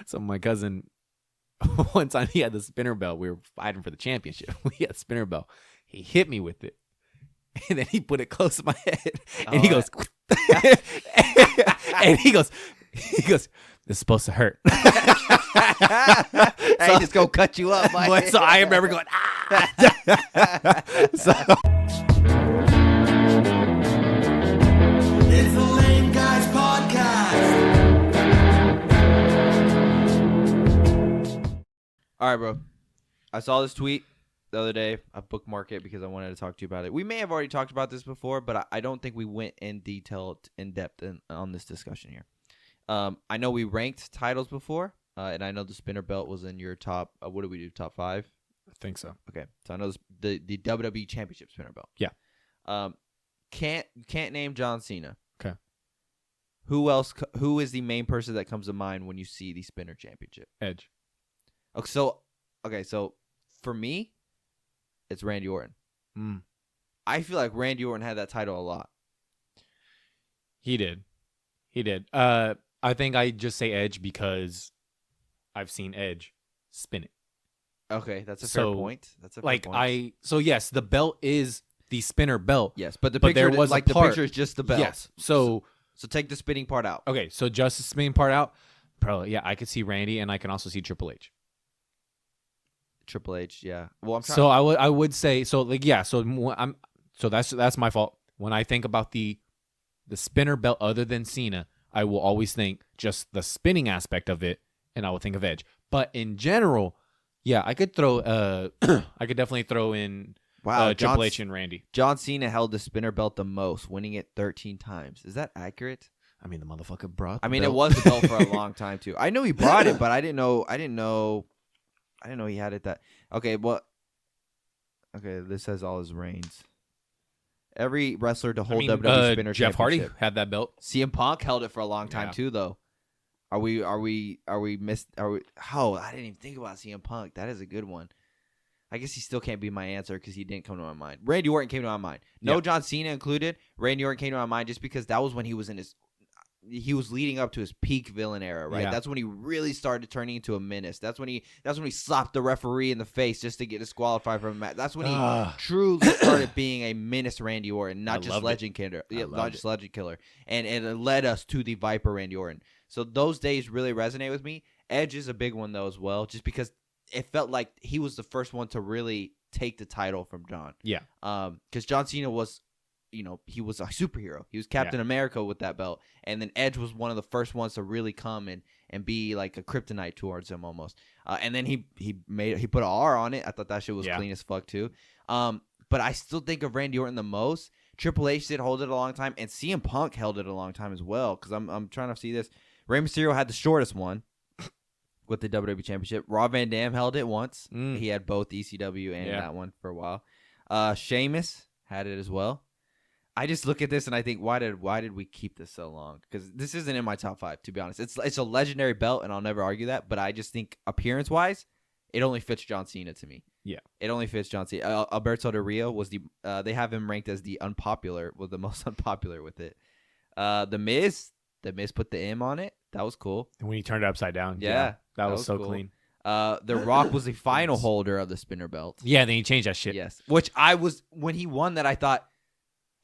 So my cousin, one time he had the spinner belt. We were fighting for the championship. We had a spinner belt. He hit me with it. And then he put it close to my head. And he goes, and he goes, this is supposed to hurt. I just go cut you up. So I remember going, so It's the Lame Guys Podcast. All right, bro. I saw this tweet the other day. I bookmarked it because I wanted to talk to you about it. We may have already talked about this before, but I don't think we went in depth on this discussion here. I know we ranked titles before, and I know the spinner belt was in your top. What did we do? Top 5? I think so. Okay, so I know the WWE Championship spinner belt. Yeah. Can't name John Cena. Okay. Who else? Who is the main person that comes to mind when you see the spinner championship? Edge. Okay, so for me, it's Randy Orton. I feel like Randy Orton had that title a lot. He did. I think I just say Edge because I've seen Edge spin it. Okay, that's a fair point. So yes, the belt is the spinner belt. Yes, but the picture there was the picture is just the belt. Yes. So take the spinning part out. Okay, so just the spinning part out. Probably, yeah, I could see Randy, and I can also see Triple H. Triple H, yeah. Well, So I would say so. Like, yeah. So that's my fault. When I think about the spinner belt, other than Cena, I will always think just the spinning aspect of it, and I will think of Edge. But in general, yeah, I could throw. I could definitely throw in. Wow, Triple H and Randy. John Cena held the spinner belt the most, winning it 13 times. Is that accurate? I mean, the motherfucker brought. I mean, it was the belt for a long time too. I know he brought it, but I didn't know he had it that. Okay, well, okay, this says all his reigns. Every wrestler to hold WWE spinner Jeff Hardy championship. had that belt. CM Punk held it for a long time too, though. Oh, I didn't even think about CM Punk. That is a good one. I guess he still can't be my answer because he didn't come to my mind. Randy Orton came to my mind. No John Cena included. Randy Orton came to my mind just because that was when he was leading up to his peak villain era, right? Yeah. That's when he really started turning into a menace. That's when he slapped the referee in the face just to get disqualified from a match. That's when he truly started being a menace, Randy Orton, not just legend killer. And it led us to the Viper Randy Orton. So those days really resonate with me. Edge is a big one though as well, just because it felt like he was the first one to really take the title from John. Yeah. Because John Cena was, he was a superhero. He was Captain America with that belt. And then Edge was one of the first ones to really come and be like a kryptonite towards him almost. And then he put an R on it. I thought that shit was clean as fuck too. But I still think of Randy Orton the most. Triple H did hold it a long time, and CM Punk held it a long time as well. Because I'm trying to see this. Rey Mysterio had the shortest one with the WWE Championship. Rob Van Dam held it once. He had both ECW and that one for a while. Sheamus had it as well. I just look at this and I think, why did we keep this so long? Because this isn't in my top 5, to be honest. It's a legendary belt, and I'll never argue that. But I just think appearance-wise, it only fits John Cena to me. Yeah, it only fits John Cena. Alberto Del Rio was they have him ranked as the most unpopular with it. The Miz put the M on it. That was cool. And when he turned it upside down, that was so cool. clean. The Rock was the final holder of the spinner belt. Yeah, then he changed that shit. Yes, which when he won that, I thought,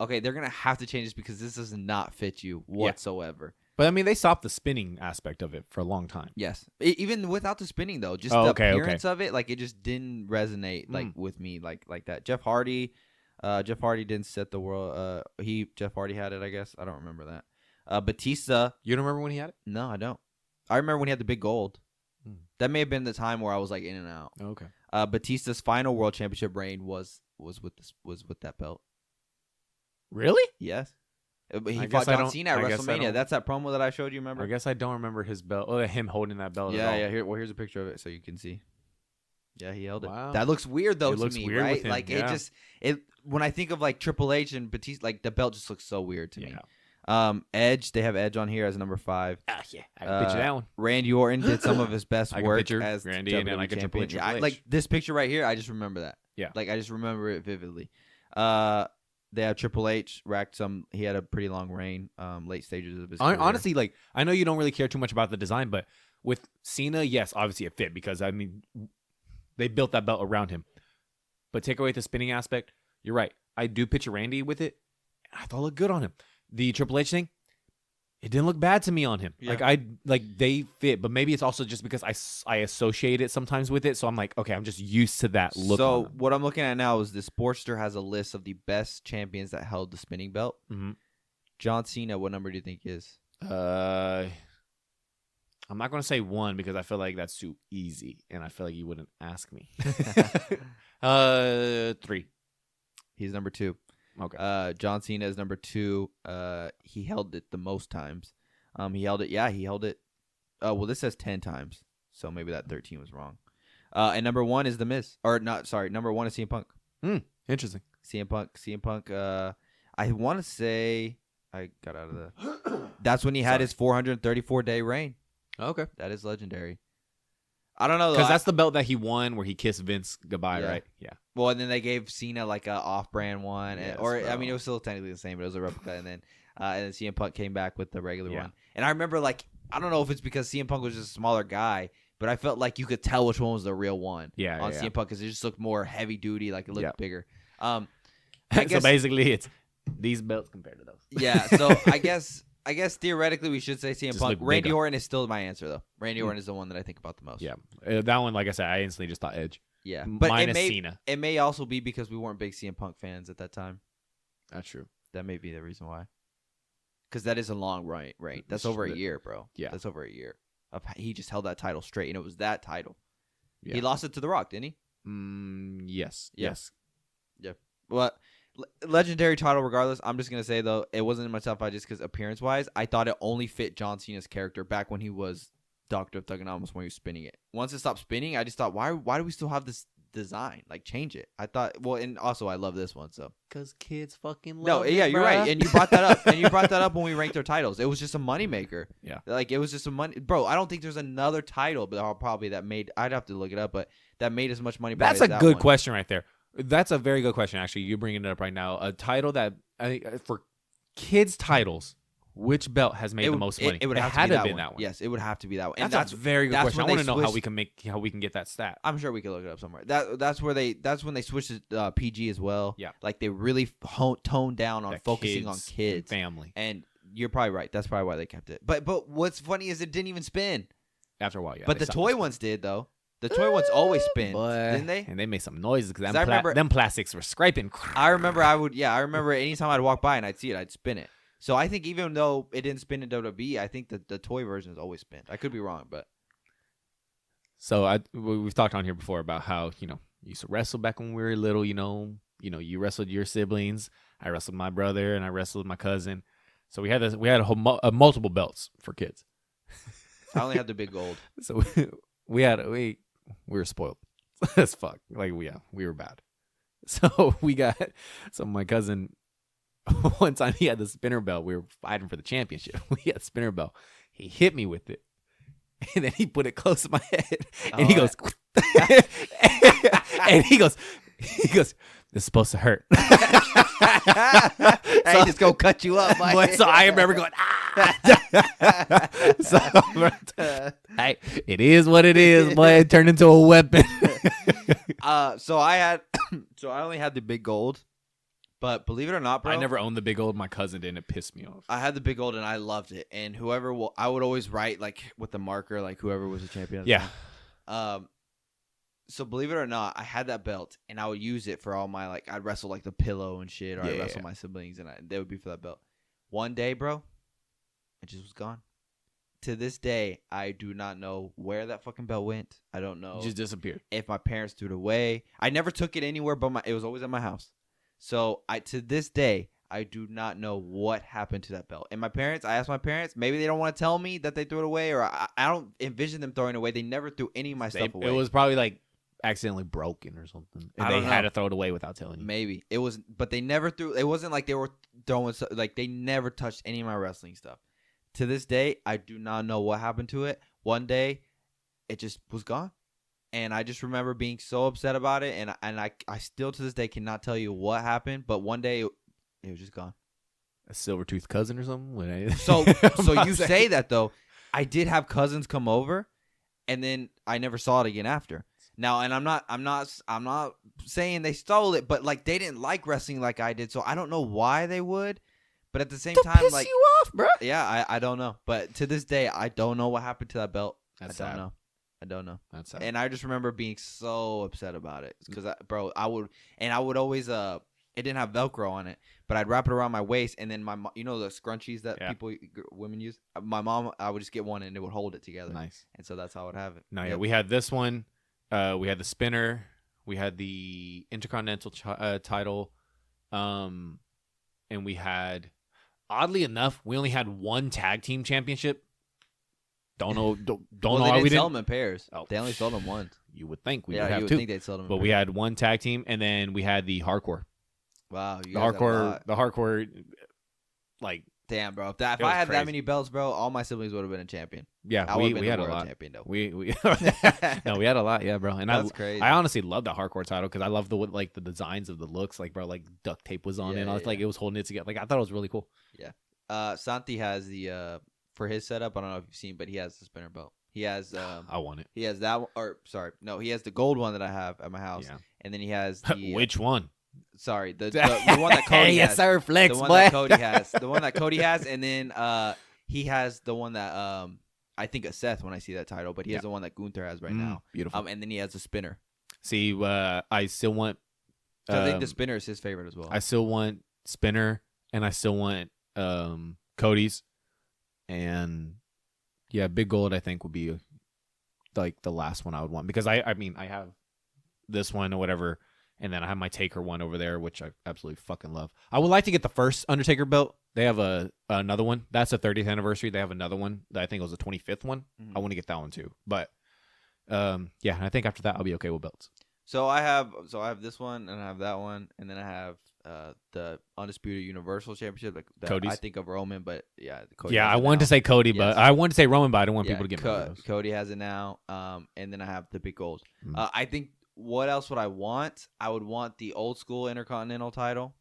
okay, they're going to have to change this because this does not fit you whatsoever. But, I mean, they stopped the spinning aspect of it for a long time. Yes. Even without the spinning, though. Just the appearance of it, like, it just didn't resonate with me like that. Jeff Hardy didn't set the world. Jeff Hardy had it, I guess. I don't remember that. Batista. You don't remember when he had it? No, I don't. I remember when he had the big gold. That may have been the time where I was, like, in and out. Okay. Batista's final world championship reign was with that belt. Really? Yes. He fought John Cena at WrestleMania. That's that promo that I showed you, remember? I guess I don't remember his belt. Oh, him holding that belt at all. Yeah. Here's a picture of it so you can see. Yeah, he held it. That looks weird, though, to me, right? Him, like, when I think of, like, Triple H and Batista, like, the belt just looks so weird to me. Edge, they have Edge on here as number 5. I can picture that one. Randy Orton did some of his best work as Randy, and then I can picture Triple H. Like, this picture right here, I just remember that. Yeah. Like, I just remember it vividly. They have Triple H racked some. He had a pretty long reign, late stages of his career. Honestly, like, I know you don't really care too much about the design, but With Cena, yes, obviously it fit because, I mean, they built that belt around him. But take away the spinning aspect, you're right. I do picture Randy with it. I thought it looked good on him. The Triple H thing, it didn't look bad to me on him. Yeah. They fit, but maybe it's also just because I associate it sometimes with it. So I'm like, okay, I'm just used to that look. So on him. what I'm looking at now is the Sportster has a list of the best champions that held the spinning belt. Mm-hmm. John Cena, what number do you think is? I'm not going to say 1 because I feel like that's too easy, and I feel like you wouldn't ask me. 3. He's number 2. Okay. John Cena is number 2. He held it the most times. He held it. Yeah, he held it. Well, this says 10 times, so maybe that 13 was wrong. And number 1 is The Miz. Or not, sorry. Number 1 is CM Punk. Interesting. CM Punk. I want to say I got out of the. That's when he had his 434-day reign. Okay. That is legendary. I don't know because that's the belt that he won where he kissed Vince goodbye, right? Yeah. Well, and then they gave Cena like a off-brand one, Yes, I mean, it was still technically the same, but it was a replica. And then CM Punk came back with the regular Yeah. one. And I remember, like, I don't know if it's because CM Punk was just a smaller guy, but I felt like you could tell which one was the real one. Yeah, on yeah. CM Punk because it just looked more heavy duty, like it looked Yeah. bigger. So guess- basically, it's these belts compared to those. Yeah, so I guess theoretically we should say CM Just Punk. look Randy bigger. Orton is still my answer though. Randy Orton is the one that I think about the most. Yeah, that one, like I said, I instantly just thought Edge. Yeah, but minus Cena. It may also be because we weren't big CM Punk fans at that time. That's true. That may be the reason why. Because that is a long reign. That's over a year, bro. Yeah. That's over a year. He just held that title straight, and it was that title. Yeah. He lost it to The Rock, didn't he? Yes. Yeah. Yes. Well, legendary title regardless. I'm just going to say, though, it wasn't in my top 5 just because appearance-wise, I thought it only fit John Cena's character back when he was Doctor of Thugonomus when he was spinning it. Once it stopped spinning, I just thought, why do we still have this design? Like, change it. I thought, well, and also I love this one, so. Because kids fucking love No, yeah, you're right. And you brought that up. And you brought that up when we ranked our titles. It was just a moneymaker. Yeah. Like, it was just a money. Bro, I don't think there's another title, but probably that made, I'd have to look it up, but that made as much money. That's as a that good one. question right there. That's a very good question, actually. You're bringing it up right now. A title that, for kids' titles, which belt has made the most money? It would have had to to be been that that one. Yes, it would have to be that one. That's a very good question. I when want to they know how switched- we can get that stat. I'm sure we could look it up somewhere. That's when they switched to PG as well. Yeah. Like they really toned down on That focusing on and kids. family. And you're probably right. That's probably why they kept it. But what's funny is it didn't even spin. After a while, yeah. But they the stopped toy spinning. ones did though. The toy ones always spin, But- didn't they? And they made some noises because I remember- them plastics were scraping. I remember I remember anytime I'd walk by and I'd see it, I'd spin it. So I think even though it didn't spin in WWE, I think that the toy version is always spin. I could be wrong, but So we've talked on here before about how you used to wrestle back when we were little. You wrestled your siblings. I wrestled my brother, and I wrestled my cousin. So we had multiple belts for kids. I only had the big gold. So we were spoiled as fuck. Like we were bad. So my cousin one time he had the spinner belt. We were fighting for the championship. We had a spinner belt. He hit me with it. And then he put it close to my head. And he goes and he goes, this is supposed to hurt. I just go cut you up, Mike. Boy, so I remember going, so hey, it is what it is, boy. It turned into a weapon. So I only had the big gold, but believe it or not, bro, I never owned the big old. My cousin did, and it pissed me off. I had the big gold and I loved it. And I would always write like with the marker, like whoever was the champion. At the Yeah. time. So believe it or not, I had that belt and I would use it for all my I'd wrestle like the pillow and shit, or I'd Yeah. wrestle my siblings and they would be for that belt. One day, bro, it just was gone. To this day, I do not know where that fucking belt went. I don't know It just disappeared. if my parents threw it away. I never took it anywhere, but it was always at my house. So to this day, I do not know what happened to that belt. And I asked my parents, maybe they don't want to tell me that they threw it away, or I don't envision them throwing it away. They never threw any of my stuff away. It was probably like accidentally broken or something, and I they don't had know. to throw it away without telling you. Maybe it was, but they never threw. It wasn't like they were throwing. Like they never touched any of my wrestling stuff. To this day, I do not know what happened to it. One day, it just was gone, and I just remember being so upset about it. And I still to this day cannot tell you what happened. But one day, it was just gone. A silver-toothed cousin or something. So you say that though. I did have cousins come over, and then I never saw it again after. Now, and I'm not saying they stole it, but like they didn't like wrestling like I did, so I don't know why they would. But at the same time, piss like you off, bro. yeah, I don't know. But to this day, I don't know what happened to that belt. That's I don't sad. know. I don't know. That's sad. And I just remember being so upset about it because, I would always it didn't have Velcro on it, but I'd wrap it around my waist, and then the scrunchies that women use. My mom, I would just get one and it would hold it together. Nice. And so that's how I would have it. No, yeah, we had this one. We had the spinner. We had the Intercontinental title. And we had, oddly enough, we only had one tag team championship. Don't know why we didn't sell them in pairs. Oh. They only sold them once. You would think we Yeah, would have you would two. think they'd sell them. But we had one tag team, and then we had the hardcore. Wow, The hardcore, like, damn, bro. If I was had crazy. that many belts, bro, all my siblings would have been a champion. yeah, I would have we been had the a world lot. champion, though. We no, we had a lot, yeah, bro. And That's crazy. I honestly love the hardcore title because I love the designs of the looks, like, bro, like duct tape was on it, and I was like, it was holding it together. Like, I thought it was really cool. Santi has the for his setup. I don't know if you've seen, but he has the spinner belt. He has I want it. he has that one, or sorry, no, he has the gold one that I have at my house, Yeah. and then he has the Which one? sorry, the one that Cody has. sir, flex, The one boy. that Cody has. The one that Cody has, and then he has the one that I think of Seth when I see that title, but he has the one that Gunther has right now. Beautiful. And then he has the spinner. See, I still want. So I think the spinner is his favorite as well. I still want spinner, and I still want Cody's, and yeah, big gold. I think would be like the last one I would want because I mean I have this one or whatever, and then I have my Taker one over there, which I absolutely fucking love. I would like to get the first Undertaker belt. They have another one. That's the 30th anniversary. They have another one that I think was the 25th one. Mhm. I want to get that one too. But yeah, I think after that I'll be okay with belts. So I have this one, and I have that one, and then I have the Undisputed Universal Championship, like that Cody's? I think of Roman, but yeah, Cody Yeah, has I it wanted to now. say Cody, but Yes. I wanted to say Roman, but I didn't want Yeah, people to get mad at those. Cody has it now, and then I have the big gold. Mm. I think what else would I want? I would want the old school Intercontinental title,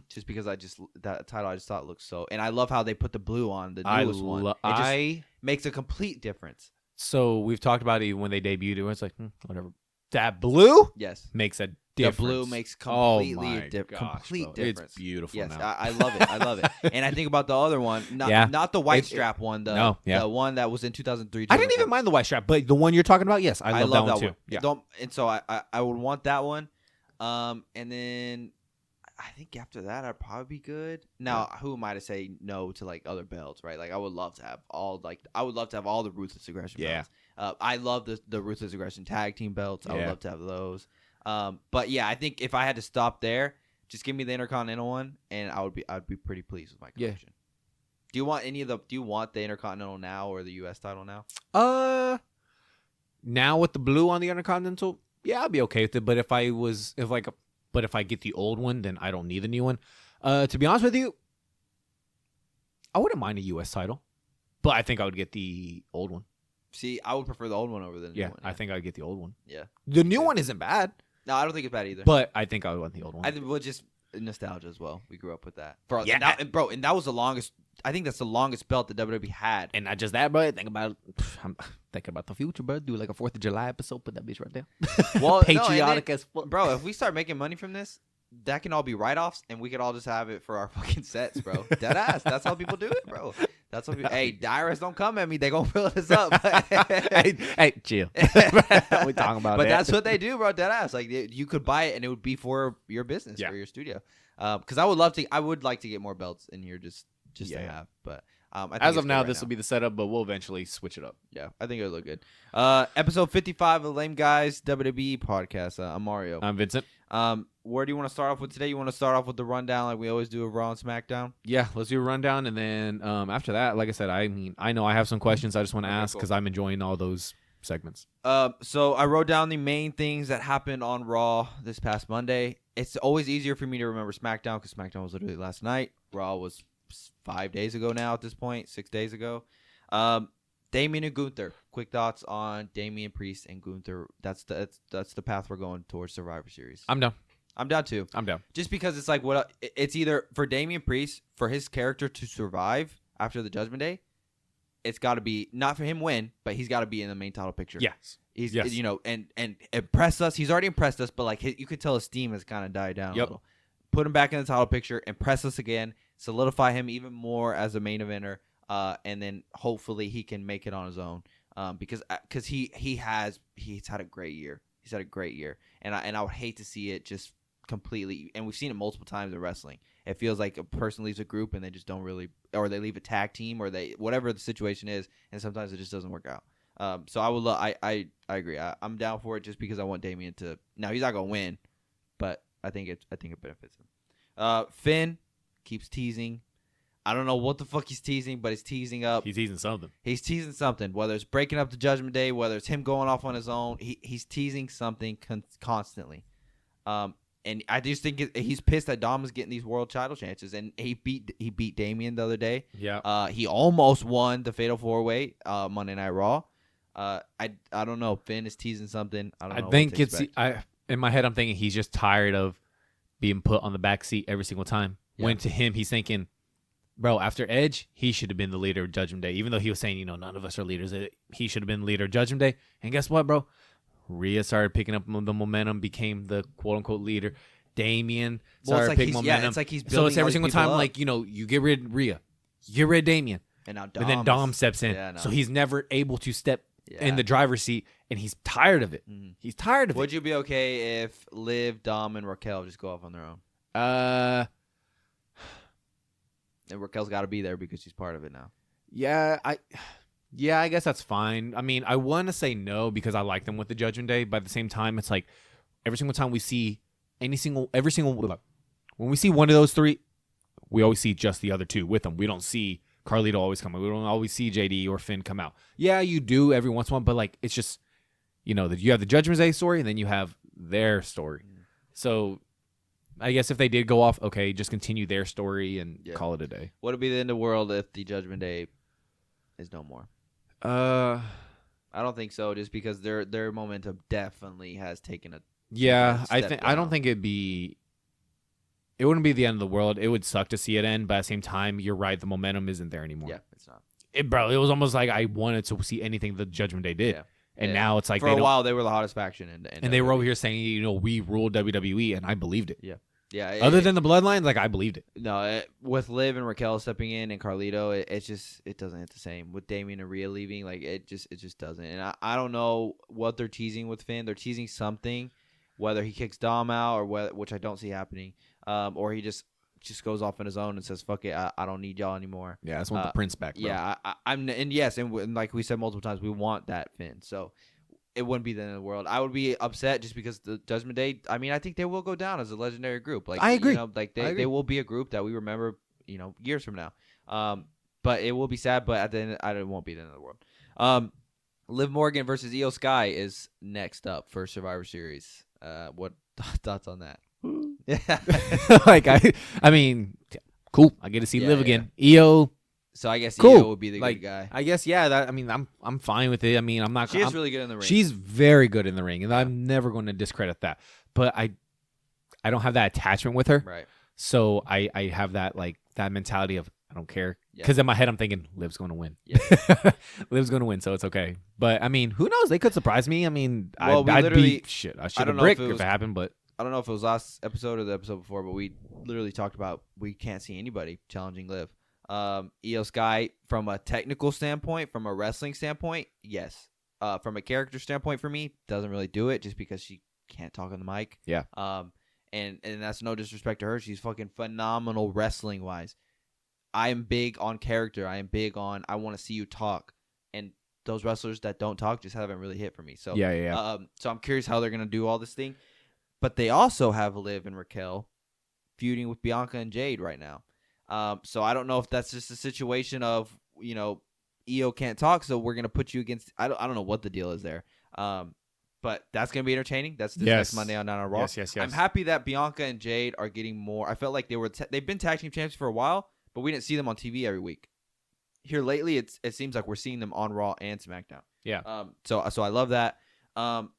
just because that title I just thought looked so, and I love how they put the blue on the newest one. It just makes a complete difference. So we've talked about it when they debuted it. It's like whatever. That blue Yes. makes a The difference. blue makes Oh completely my a complete bro. difference. It's beautiful Yes, now. I love it. I love it. And I think about the other one, not the white strap one, the one that was in 2003. I didn't even mind the white strap, but the one you're talking about, yes, I love that one too. Yeah. And so I would want that one. And then I think after that I'd probably be good. Now, who am I to say no to like other belts, right? Like I would love to have all the Ruthless Aggression belts. I love the Ruthless Aggression tag team belts. I would love to have those. But yeah, I think if I had to stop there, just give me the Intercontinental one, and I'd be pretty pleased with my collection. Do you want do you want the Intercontinental now or the US title now? Now with the blue on the Intercontinental, yeah, I'd be okay with it. But if I get the old one, then I don't need the new one. To be honest with you, I wouldn't mind a US title, but I think I would get the old one. See, I would prefer the old one over the new one. I think I'd get the old one. Yeah. The new one isn't bad. No, I don't think it's bad either. But I think I would want the old one. I think we'll just nostalgia as well. We grew up with that. Yeah. And that was the longest. I think that's the longest belt that WWE had. And not just that, bro. I'm thinking about the future, bro. Do like a 4th of July episode. Put that bitch right there. Well, patriotic as fuck. Bro, if we start making money from this, that can all be write-offs, and we could all just have it for our fucking sets, bro. Dead ass. That's how people do it, bro. That's what. Hey, IRS don't come at me. They gonna fill this up. hey, chill. We talking about but it. that's what they do, bro. Dead ass. Like you could buy it, and it would be for your business, for your studio. Because I would like to get more belts in here, just to have. But I think as of now, right this will be the setup, but we'll eventually switch it up. Yeah, I think it'll look good. Episode 55 of the Lame Guys WWE podcast. I'm Mario. I'm Vincent. Where do you want to start off with today? You want to start off with the rundown like we always do of Raw and SmackDown? Yeah, let's do a rundown, and then after that, like I said, I know I have some questions I just want to ask because I'm enjoying all those segments. So I wrote down the main things that happened on Raw this past Monday. It's always easier for me to remember SmackDown because SmackDown was literally last night. Raw was 5 days ago now at this point, 6 days ago. Damian and Gunther. Quick thoughts on Damian Priest and Gunther. That's the path we're going towards Survivor Series. I'm down. I'm down too. I'm down. Just because it's like it's either for Damian Priest for his character to survive after the Judgment Day, it's got to be not for him win, but he's got to be in the main title picture. Yes. He's Yes. and impress us. He's already impressed us, but like you could tell his steam has kind of died down a little. Put him back in the title picture, impress us again, solidify him even more as a main eventer, and then hopefully he can make it on his own. Because he's had a great year. He's had a great year, and I would hate to see it just completely. And we've seen it multiple times in wrestling. It feels like a person leaves a group and they just don't really, or they leave a tag team, or they whatever the situation is, and sometimes it just doesn't work out. So I would I agree. I'm down for it just because I want Damian to. Now he's not gonna win, but I think it benefits him. Finn keeps teasing. I don't know what the fuck he's teasing, but he's teasing up. He's teasing something. He's teasing something. Whether it's breaking up the Judgment Day, whether it's him going off on his own, he's teasing something constantly. And I just think he's pissed that Dom is getting these world title chances, and he beat Damian the other day. Yeah. He almost won the Fatal 4-Way Monday Night Raw. I don't know. Finn is teasing something. I don't know. I think in my head I'm thinking he's just tired of being put on the back seat every single time. Yeah. When to him he's thinking, bro, after Edge, he should have been the leader of Judgment Day. Even though he was saying, none of us are leaders, he should have been the leader of Judgment Day. And guess what, bro? Rhea started picking up the momentum, became the quote-unquote leader. Damian started picking momentum. Yeah, it's like he's building. So it's every single time, up. like, you get rid of Rhea, you get rid of Damian. And now then Dom steps in. Yeah, no. So he's never able to step in the driver's seat, and he's tired of it. Mm-hmm. He's tired of it. Would you be okay if Liv, Dom, and Raquel just go off on their own? And Raquel's got to be there because she's part of it now. Yeah, I guess that's fine. I mean, I want to say no because I like them with the Judgment Day, but at the same time, it's like every single time we see when we see one of those three, we always see just the other two with them. We don't see Carlito always come out. We don't always see JD or Finn come out. Yeah, you do every once in a while, but like it's just, that you have the Judgment Day story and then you have their story. So I guess if they did go off, okay, just continue their story and call it a day. Would it be the end of the world if the Judgment Day is no more? I don't think so. Just because their momentum definitely has taken a I don't think it wouldn't be the end of the world. It would suck to see it end, but at the same time, you're right. The momentum isn't there anymore. Yeah, it's not. It was almost like I wanted to see anything the Judgment Day did. Yeah. And now it's like for a while they were the hottest faction, and they were over here saying, we ruled WWE, and I believed it. Yeah, yeah. Other than the Bloodlines, like I believed it. No, with Liv and Raquel stepping in and Carlito, it doesn't hit the same. With Damian and Rhea leaving, like it just doesn't. And I don't know what they're teasing with Finn. They're teasing something, whether he kicks Dom out or which I don't see happening, or he just goes off on his own and says, "Fuck it, I don't need y'all anymore." Yeah, I just want the Prince back. Bro. Yeah, and like we said multiple times, we want that Finn. So it wouldn't be the end of the world. I would be upset just because the Judgment Day. I mean, I think they will go down as a legendary group. Like I agree. They will be a group that we remember, years from now. But it will be sad. But at the end, it won't be the end of the world. Liv Morgan versus Io Sky is next up for Survivor Series. What thoughts on that? Like I mean, cool. I get to see Liv again. Io. So I guess cool. Io would be the good guy. I guess I'm fine with it. I mean, I'm not. She is really good in the ring. She's very good in the ring, and I'm never going to discredit that. But I don't have that attachment with her. Right. So I have that that mentality of I don't care because in my head I'm thinking Liv's going to win. Yeah. Liv's going to win, so it's okay. But I mean, who knows? They could surprise me. I mean, I'd be shit. I should have brick if it happened, but. I don't know if it was last episode or the episode before, but we literally talked about we can't see anybody challenging Liv. Io Sky, from a technical standpoint, from a wrestling standpoint, yes. From a character standpoint, for me, doesn't really do it just because she can't talk on the mic. Yeah. And that's no disrespect to her. She's fucking phenomenal wrestling wise. I am big on character. I am big on I want to see you talk. And those wrestlers that don't talk just haven't really hit for me. So yeah. So I'm curious how they're gonna do all this thing. But they also have Liv and Raquel feuding with Bianca and Jade right now. So I don't know if that's just a situation of, Io can't talk, so we're going to put you against... I don't know what the deal is there. But that's going to be entertaining. That's this next Monday on Raw. Yes. I'm happy that Bianca and Jade are getting more... I felt like they've been tag team champions for a while, but we didn't see them on TV every week. Here lately, it seems like we're seeing them on Raw and SmackDown. Yeah. So I love that. And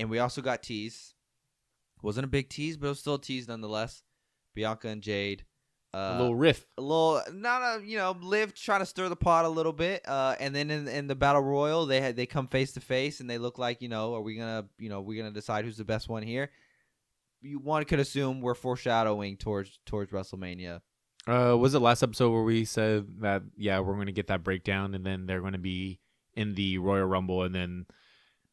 we also got tease. Wasn't a big tease, but it was still a tease nonetheless. Bianca and Jade a little riff. Liv trying to stir the pot a little bit. And then in the battle royal, they come face to face and they look like, are we gonna decide who's the best one here? One could assume we're foreshadowing towards WrestleMania. Was it last episode where we said that we're going to get that breakdown and then they're going to be in the Royal Rumble and then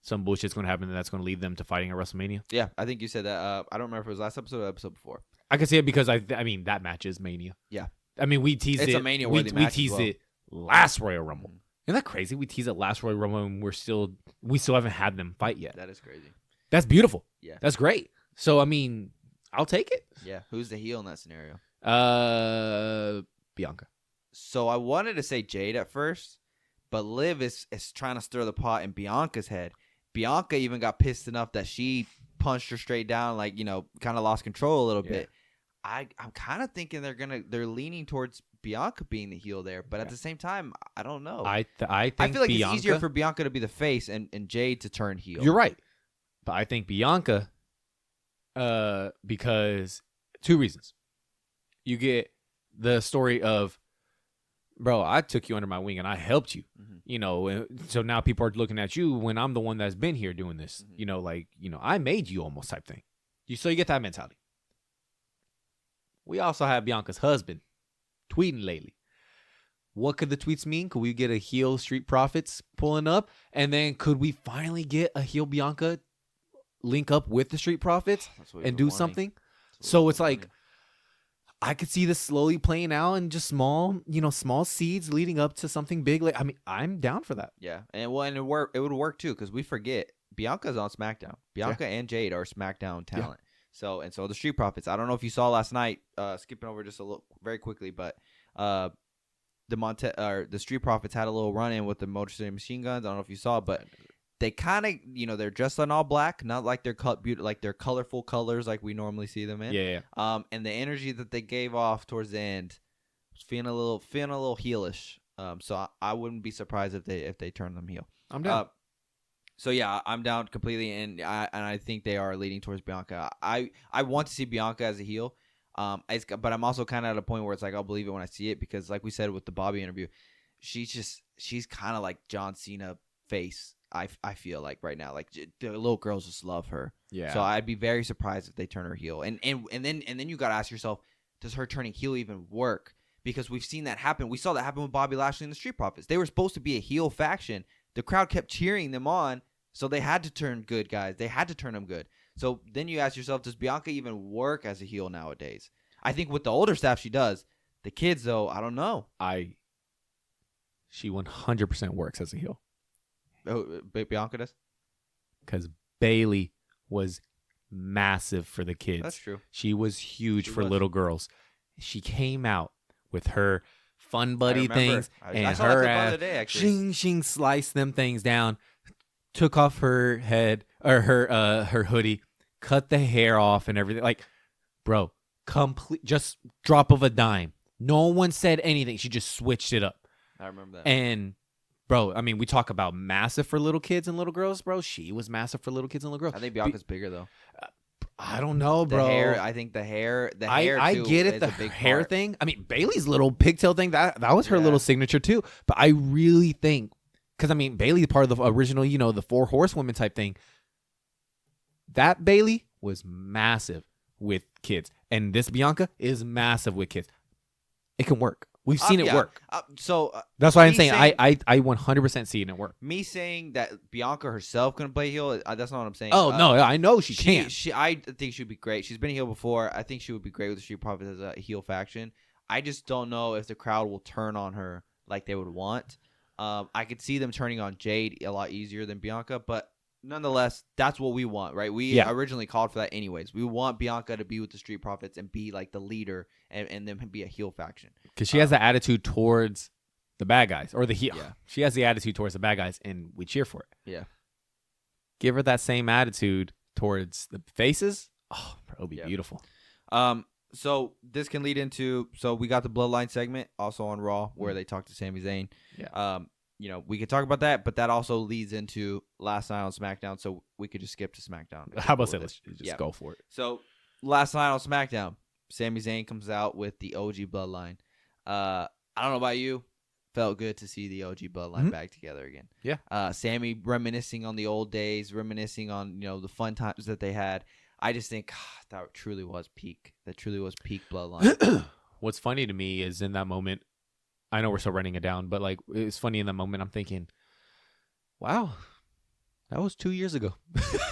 some bullshit's going to happen and that's going to lead them to fighting at WrestleMania? Yeah, I think you said that. I don't remember if it was last episode or the episode before. I can see it because I mean that match is Mania. Yeah, I mean we teased it's it. A Mania-worthy match. We teased it last Royal Rumble. Isn't that crazy? We teased it last Royal Rumble and we still haven't had them fight yet. That is crazy. That's beautiful. Yeah, that's great. So I mean, I'll take it. Yeah, who's the heel in that scenario? Bianca. So I wanted to say Jade at first, but Liv is trying to stir the pot in Bianca's head. Bianca even got pissed enough that she punched her straight down, like, kind of lost control a little bit. I'm kind of thinking they're leaning towards Bianca being the heel there, but at the same time, I don't know. I think I feel like Bianca, it's easier for Bianca to be the face and Jade to turn heel. You're right, but I think Bianca, because 2 reasons. You get the story of, bro, I took you under my wing and I helped you. So now people are looking at you when I'm the one that's been here doing this. I made you almost type thing. So you get that mentality. We also have Bianca's husband tweeting lately. What could the tweets mean? Could we get a heel Street Profits pulling up? And then could we finally get a heel Bianca link up with the Street Profits and do something? So it's like, I could see this slowly playing out and just small seeds leading up to something big. Like, I mean, I'm down for that. Yeah, and it would work too because we forget Bianca's on SmackDown. Bianca and Jade are SmackDown talent. So the Street Profits. I don't know if you saw last night. Skipping over just a little very quickly, but the Street Profits had a little run in with the Motor City Machine Guns. I don't know if you saw, but they kind of, they're dressed in all black, not like they're their colorful colors like we normally see them in. Yeah. And the energy that they gave off towards the end was feeling a little heelish. So I wouldn't be surprised if they turn them heel. I'm down. So yeah, I'm down completely, and I think they are leading towards Bianca. I want to see Bianca as a heel, but I'm also kind of at a point where it's like I'll believe it when I see it because, like we said with the Bobby interview, she's kind of like John Cena face. I feel like right now, like the little girls just love her. Yeah. So I'd be very surprised if they turn her heel, and then you got to ask yourself, does her turning heel even work? Because we've seen that happen. We saw that happen with Bobby Lashley and the Street Profits. They were supposed to be a heel faction. The crowd kept cheering them on. So they had to turn good guys. They had to turn them good. So then you ask yourself, does Bianca even work as a heel nowadays? I think with the older staff she does. The kids, though, I don't know. She 100% works as a heel. Oh, Bianca does? Because Bailey was massive for the kids. That's true. She was huge for little girls. She came out with her fun buddy things and I saw her that ass, the other day, actually. shing, sliced them things down. Took off her head or her hoodie, cut the hair off and everything. Like, bro, complete just drop of a dime. No one said anything. She just switched it up. I remember that. And bro, I mean, we talk about massive for little kids and little girls, bro. She was massive for little kids and little girls. I think Bianca's bigger though. I don't know, bro. I think the hair. I too, get it, is the a big hair part. thing. I mean, Bailey's little pigtail thing that was her little signature too. But I really think. Because, I mean, Bailey, part of the original, the 4 horsewomen type thing. That Bailey was massive with kids. And this Bianca is massive with kids. It can work. We've seen it work. That's why I'm saying I 100% see it work. Me saying that Bianca herself can play heel, that's not what I'm saying. Oh, no, I know she can. I think she'd be great. She's been a heel before. I think she would be great with the Street Profits as a heel faction. I just don't know if the crowd will turn on her like they would want. I could see them turning on Jade a lot easier than Bianca, but nonetheless, that's what we want, right? We originally called for that anyways. We want Bianca to be with the Street Profits and be like the leader and then be a heel faction. Because she has the attitude towards the bad guys or the heel. Yeah. She has the attitude towards the bad guys, and we cheer for it. Yeah. Give her that same attitude towards the faces. Oh, it'll be beautiful. So this can lead into we got the Bloodline segment also on Raw where they talk to Sami Zayn. Yeah. We could talk about that, but that also leads into last night on SmackDown, so we could just skip to SmackDown. How about that? Let's just go for it. So last night on SmackDown, Sami Zayn comes out with the OG Bloodline. I don't know about you. Felt good to see the OG Bloodline back together again. Yeah. Sammy reminiscing on the old days, reminiscing on the fun times that they had. I just think that truly was peak. That truly was peak Bloodline. What's funny to me is in that moment, I know we're still writing it down, but like it's funny in that moment. I'm thinking, wow, that was 2 years ago.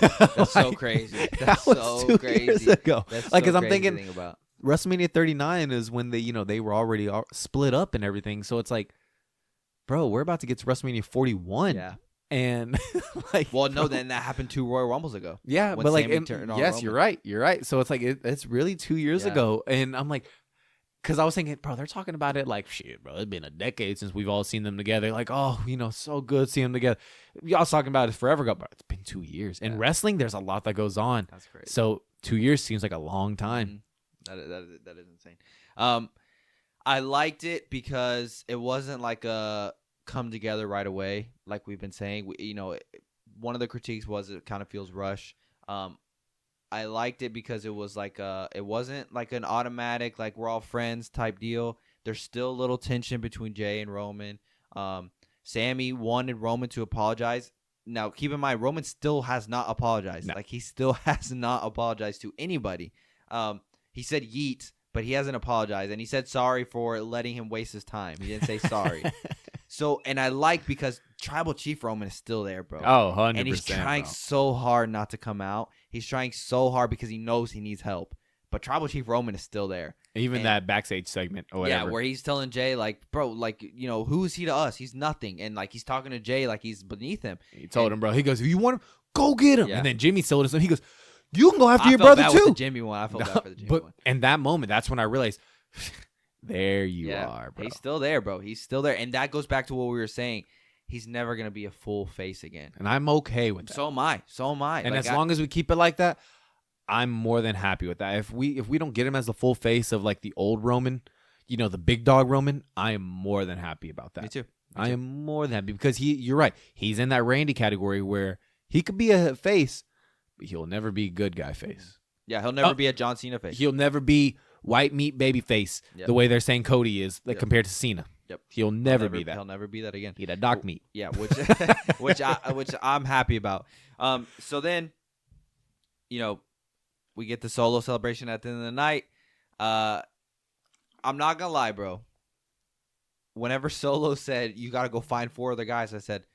That's so crazy. That's so 2 crazy. years ago. That's Like, so cause I'm crazy to thinking think about. WrestleMania 39 is when they were already split up and everything. So it's like, bro, we're about to get to WrestleMania 41. Yeah. And like, Well, no, then that happened 2 Royal Rumbles ago. yeah, when but like, Sami turned on yes, Roman. you're right. You're right. So it's like, it's really 2 years Yeah. ago. And I'm like, cause I was thinking, bro, they're talking about it like, shit, bro, it's been a decade since we've all seen them together. Like, oh, so good seeing them together. Y'all talking about it forever ago, but it's been 2 years. In wrestling, there's a lot that goes on. That's crazy. So 2 years seems like a long time. That is insane. I liked it because it wasn't like a come together right away, like we've been saying. One of the critiques was it kind of feels rushed. I liked it because it was like it wasn't like an automatic like we're all friends type deal. There's still a little tension between Jay and Roman. Sami wanted Roman to apologize. Now, keep in mind, Roman still has not apologized. No. Like, he still has not apologized to anybody. He said yeet, but he hasn't apologized. And he said sorry for letting him waste his time. He didn't say sorry. So, and I like because Tribal Chief Roman is still there, bro. Oh, 100%. And he's trying bro. so hard not to come out. He's trying so hard because he knows he needs help. But Tribal Chief Roman is still there. Even that backstage segment or whatever. Yeah, where he's telling Jay, like, bro, like, who is he to us? He's nothing. And, like, he's talking to Jay like he's beneath him. He told him, bro. He goes, if you want him, go get him. Yeah. And then Jimmy told us, he goes, you can go after I your felt brother bad too. with the Jimmy one. I felt bad for the Jimmy But one. in that moment, that's when I realized, there you are, bro. He's still there, bro. He's still there. And that goes back to what we were saying. He's never going to be a full face again. And I'm okay with that. So am I. And like, as long as we keep it like that, I'm more than happy with that. If we don't get him as the full face of like the old Roman, the big dog Roman, I am more than happy about that. Me too. I am more than happy because you're right. He's in that Randy category where he could be a face, but he'll never be good guy face. Yeah, he'll never be a John Cena face. He'll never be white meat baby face the way they're saying Cody is compared to Cena. Yep. He'll never be that. He'll never be that again. He that dog meat. Yeah, which I'm happy about. So then, we get the solo celebration at the end of the night. I'm not gonna lie, bro. Whenever Solo said you gotta go find 4 other guys, I said,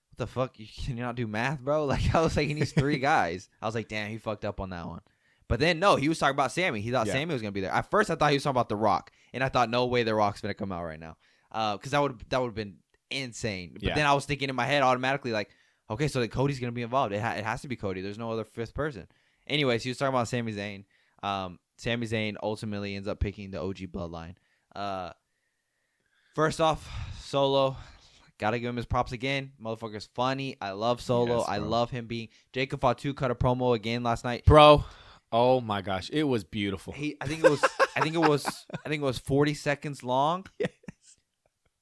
"What the fuck? Can you not do math, bro?" Like, I was like, he needs 3 guys. I was like, damn, he fucked up on that one. But then no, he was talking about Sami. He thought Sami was gonna be there. At first, I thought he was talking about The Rock, and I thought, no way, The Rock's gonna come out right now, because that would have been insane. But then I was thinking in my head automatically, like, okay, so Cody's gonna be involved. It has to be Cody. There's no other 5th person. Anyways, he was talking about Sami Zayn. Sami Zayn ultimately ends up picking the OG Bloodline. First off, Solo, gotta give him his props again. Motherfucker's funny. I love Solo. Yes, I bro. love him being. Jacob Fatu cut a promo again last night. Bro, oh my gosh, it was beautiful. I think it was 40 seconds long. Yes.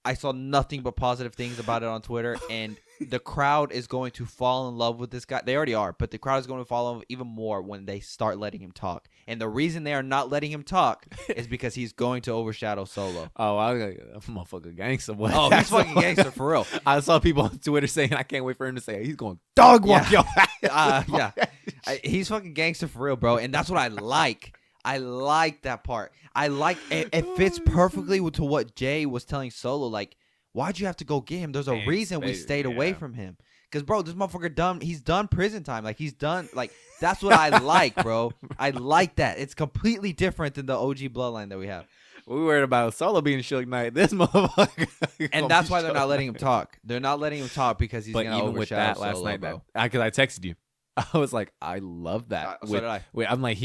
I saw nothing but positive things about it on Twitter, and the crowd is going to fall in love with this guy. They already are, but the crowd is going to fall in love even more when they start letting him talk. And the reason they are not letting him talk is because he's going to overshadow Solo. Oh, I'm a motherfucking gangster. Boy. Oh, he's fucking gangster for real. I saw people on Twitter saying, I can't wait for him to say, he's going dog walk your Yeah. He's fucking gangster for real, bro. And that's what I like. I like that part. I like it fits perfectly to what Jay was telling Solo. Like, why'd you have to go get him? There's a reason we stayed away from him. Because, bro, this motherfucker done. He's done prison time. Like, he's done. Like, that's what I like, bro. I like that. It's completely different than the OG Bloodline that we have. We worried about Solo being Suge Knight. This motherfucker. And that's why they're not letting him talk. They're not letting him talk because he's going to overshadow with that last Solo, night, bro. Because I texted you. I was like, I love that. So did I. I'm like,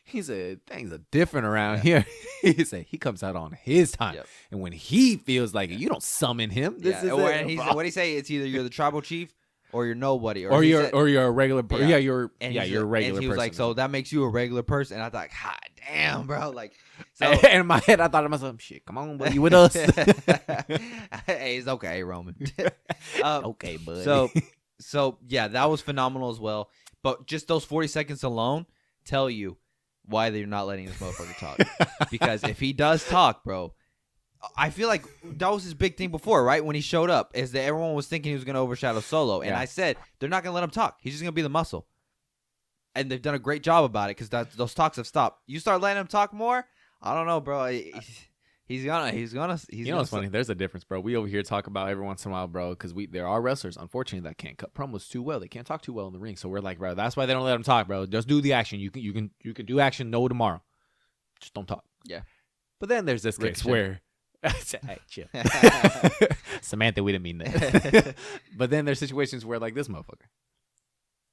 he said things are different around here. He said he comes out on his time, and when he feels like it, you don't summon him. This is what do you say? It's either you're the tribal chief or you're nobody, or you're a regular person. Yeah, you're a regular and he was person. like, so that makes you a regular person. And I thought, God damn, bro. Like, so and in my head, I thought to myself, shit, come on, buddy, you with us? Hey, it's okay, Roman. Okay, buddy. So yeah, that was phenomenal as well. But just those 40 seconds alone tell you why they're not letting this motherfucker talk. Because if he does talk, bro, I feel like that was his big thing before, right? When he showed up, is that everyone was thinking he was going to overshadow Solo. And I said, they're not going to let him talk. He's just going to be the muscle. And they've done a great job about it because those talks have stopped. You start letting him talk more, I don't know, bro. He's gonna. You know what's funny? There's a difference, bro. We over here talk about every once in a while, bro, because there are wrestlers, unfortunately, that can't cut promos too well. They can't talk too well in the ring. So we're like, bro, that's why they don't let them talk, bro. Just do the action. You can do action. No tomorrow. Just don't talk. Yeah. But then there's this case where, hey, chill. Samantha, we didn't mean that. But then there's situations where like this motherfucker.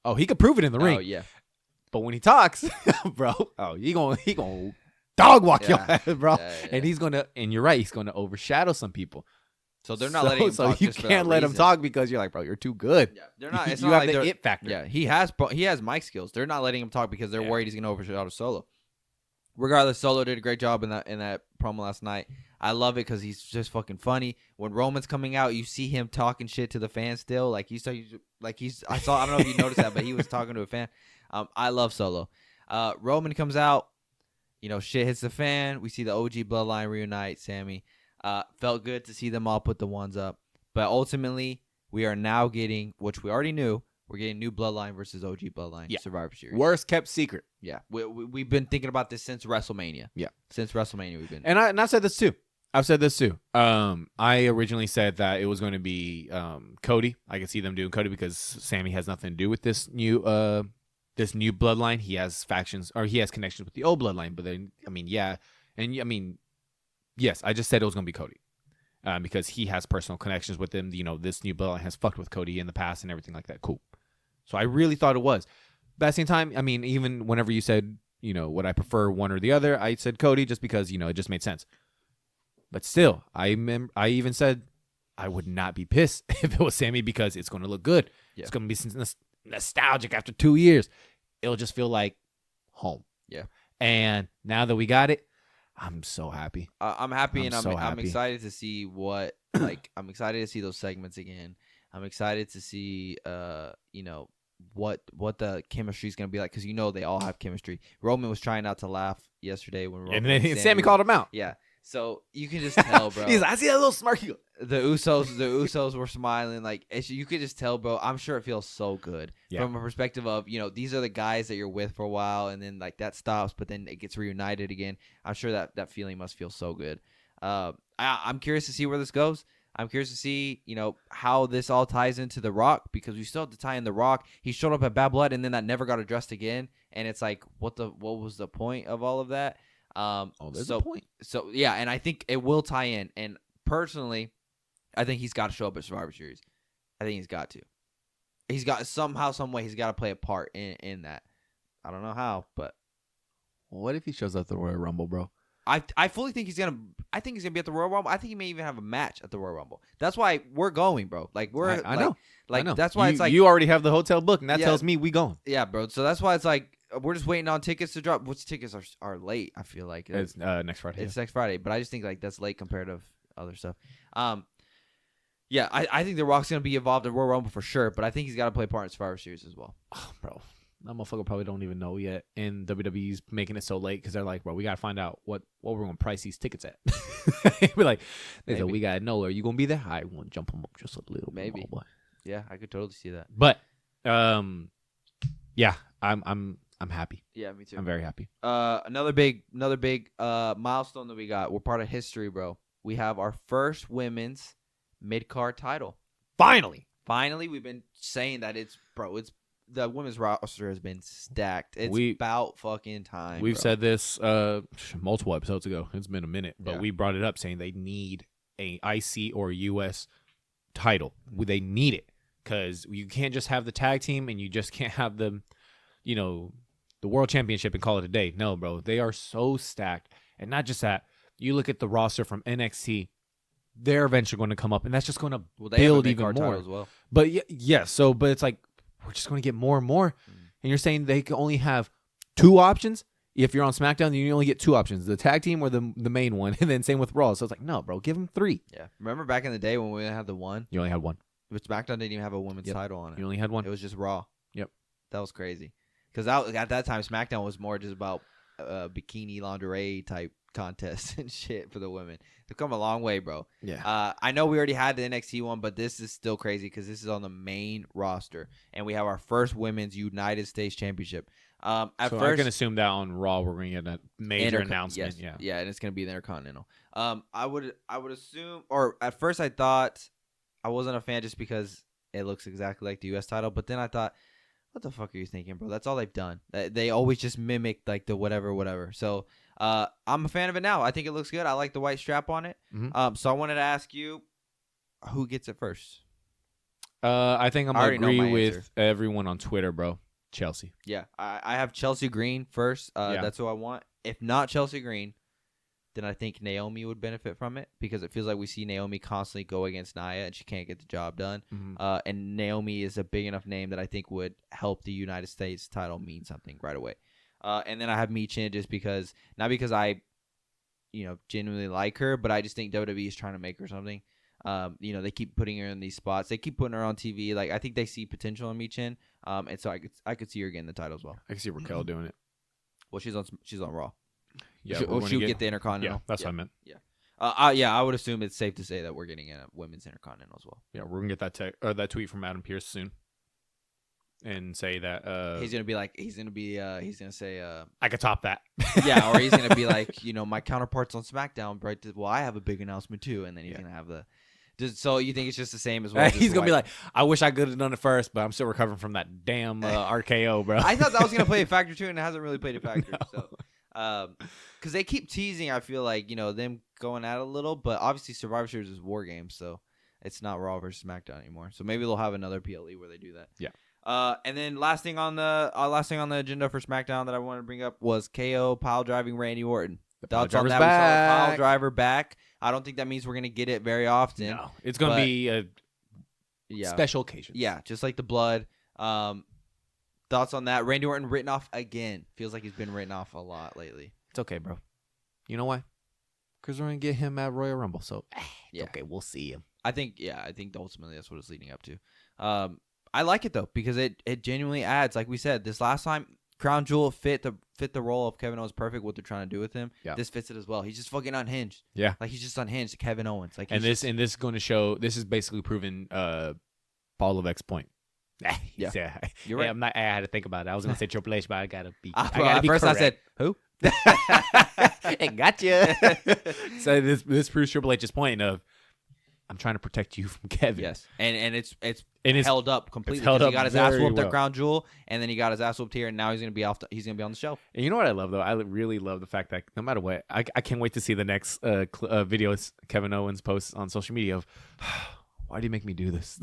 Oh, he could prove it in the ring. Oh yeah. But when he talks, bro, he gonna dog walk your ass, bro. Yeah. And he's gonna, and you're right, he's gonna overshadow some people. So they're not letting him talk. So you just for can't that let him reason. talk because you're like, bro, you're too good. Yeah, they're not. It's you not have like the they're- it factor. Yeah, he has mic skills. They're not letting him talk because they're Yeah. worried he's gonna overshadow Solo. Regardless, Solo did a great job in that promo last night. I love it because he's just fucking funny. When Roman's coming out, you see him talking shit to the fans still. I don't know if you noticed that, but he was talking to a fan. I love Solo. Roman comes out. Shit hits the fan. We see the OG Bloodline reunite. Sami. Felt good to see them all put the ones up. But ultimately, we are now getting, which we already knew, we're getting new Bloodline versus OG Bloodline Survivor Series. Worst kept secret. Yeah, we've been thinking about this since WrestleMania. Yeah, since WrestleMania we've been. And I've said this too. I originally said that it was going to be Cody. I could see them doing Cody because Sami has nothing to do with this new bloodline. He has factions, or he has connections with the old bloodline. But then, yes, I just said it was going to be Cody because he has personal connections with them. This new bloodline has fucked with Cody in the past and everything like that. Cool. So I really thought it was. But at the same time, even whenever you said, would I prefer one or the other, I said Cody just because, it just made sense. But still, I even said I would not be pissed if it was Sami because it's going to look good. Yeah. It's going to be nostalgic after 2 years. It'll just feel like home. Yeah. And now that we got it, I'm so happy. I'm happy, and so I'm happy. excited to see what I'm excited to see those segments again. I'm excited to see what the chemistry is going to be like because they all have chemistry. Roman was trying not to laugh yesterday when Roman and Sami called him out. Yeah. So you can just tell, bro. I see that little smirky. The Usos were smiling. You could just tell, bro. I'm sure it feels so good from a perspective of, these are the guys that you're with for a while, and then that stops, but then it gets reunited again. I'm sure that feeling must feel so good. I'm curious to see where this goes. I'm curious to see, how this all ties into The Rock because we still have to tie in The Rock. He showed up at Bad Blood, and then that never got addressed again. And it's like, what was the point of all of that? There's a point. So yeah, and I think it will tie in. And personally, I think he's got to show up at Survivor Series. I think he's got to. He's got somehow, some way, he's got to play a part in that. I don't know how, but what if he shows up at the Royal Rumble, bro? I fully think he's gonna. I think he's gonna be at the Royal Rumble. I think he may even have a match at the Royal Rumble. That's why we're going, bro. I know. That's why it's like you already have the hotel booked, and that tells me we going. Yeah, bro. So that's why it's like we're just waiting on tickets to drop. Which tickets are late? I feel like It's next Friday. It's next Friday, but I just think that's late compared to other stuff. Yeah, I think The Rock's gonna be involved in Royal Rumble for sure, but I think he's got to play a part in Survivor Series as well. Oh, bro, that motherfucker probably don't even know yet, and WWE's making it so late because they're like, bro, we gotta find out what we're gonna price these tickets at. We're like, they said we gotta know. Are you gonna be there? I want to jump them up just a little, maybe. Boy. Yeah, I could totally see that. But, yeah, I'm happy. Yeah, me too. I'm very happy. Another big milestone that we got. We're part of history, bro. We have our first women's mid-card title. Finally, we've been saying that it's the women's roster has been stacked. It's about fucking time. We've bro. said this multiple episodes ago. It's been a minute, but we brought it up saying they need a IC or US title. They need it because you can't just have the tag team and you just can't have the world championship and call it a day. No, bro, they are so stacked, and not just that. You look at the roster from NXT. They're eventually going to come up, and that's just going to build even more. As well. But but it's like we're just going to get more and more. And you're saying they can only have two options? If you're on SmackDown, you only get two options, the tag team or the main one, and then same with Raw. So it's like, no, bro, give them three. Yeah. Remember back in the day when we had the one? You only had one. But SmackDown didn't even have a women's title on it. You only had one. It was just Raw. Yep. That was crazy. Because at that time, SmackDown was more just about bikini lingerie type contests and shit for the women. They've come a long way, bro. Yeah. I know we already had the NXT one, but this is still crazy because this is on the main roster, and we have our first women's United States Championship. At So first, I can assume that on Raw we're going to get a major announcement. Yes, Yeah. and it's going to be the Intercontinental. I would assume, or at first I thought I wasn't a fan just because it looks exactly like the U.S. title, but then I thought, what the fuck are you thinking, bro? That's all they've done. They always just mimic like the whatever. So I'm a fan of it now. I think it looks good. I like the white strap on it. Mhm. So I wanted to ask you, who gets it first? I think I'm I going already to know agree my with answer. everyone on Twitter, bro. Chelsea. Yeah, I have Chelsea Green first. Yeah. That's who I want. If not Chelsea Green, then I think Naomi would benefit from it because it feels like we see Naomi constantly go against Nia and she can't get the job done. Mhm. And Naomi is a big enough name that I think would help the United States title mean something right away. And then I have Michin just because, not because I, genuinely like her, but I just think WWE is trying to make her something. They keep putting her in these spots. They keep putting her on TV. Like I think they see potential in Michin. And so I could see her getting the title as well. I can see Raquel doing it. Well, she's on Raw. Yeah, She'll get the Intercontinental. Yeah, that's what I meant. I would assume it's safe to say that we're getting a women's Intercontinental as well. Yeah, we're gonna get that tweet from Adam Pearce soon, and say that He's gonna say I could top that. yeah, or he's gonna be like, my counterparts on SmackDown, right? Well, I have a big announcement too, and then he's gonna have the. So you think it's just the same as well? He's gonna be like, I wish I could have done it first, but I'm still recovering from that damn RKO, bro. I thought that was gonna play a factor too, and it hasn't really played a factor. No. So, because they keep teasing, I feel like them going at it a little, but obviously Survivor Series is War Games, so it's not Raw versus SmackDown anymore. So maybe they'll have another PLE where they do that. Yeah. And then last thing on the agenda for SmackDown that I wanted to bring up was KO pile driving Randy Orton. Thoughts on that? We saw the pile driver back. I don't think that means we're gonna get it very often. No, it's gonna be a special occasion. Yeah, just like the blood. Thoughts on that? Randy Orton written off again. Feels like he's been written off a lot lately. It's okay, bro. You know why? Because we're gonna get him at Royal Rumble. So it's okay. We'll see him. I think ultimately that's what it's leading up to. I like it though because it genuinely adds. Like we said, this last time, Crown Jewel fit the role of Kevin Owens perfect. What they're trying to do with him. Yeah. This fits it as well. He's just fucking unhinged. Yeah. Like he's just unhinged. Kevin Owens. Like this is going to show. This is basically proven Paul Levesque's point. Yeah. You're right. right. I had to think about it. I was gonna say Triple H, but I gotta be. I Bro, gotta at be first correct. I said who? It got you. So this proves Triple H's point of I'm trying to protect you from Kevin. Yes, and it's And it's held up completely. it's held 'cause up he got his ass very whooped well. at Crown Jewel, and then he got his ass whooped here, and now he's gonna be on the shelf. And you know what I love though? I really love the fact that no matter what, I can't wait to see the next videos Kevin Owens posts on social media of why do you make me do this?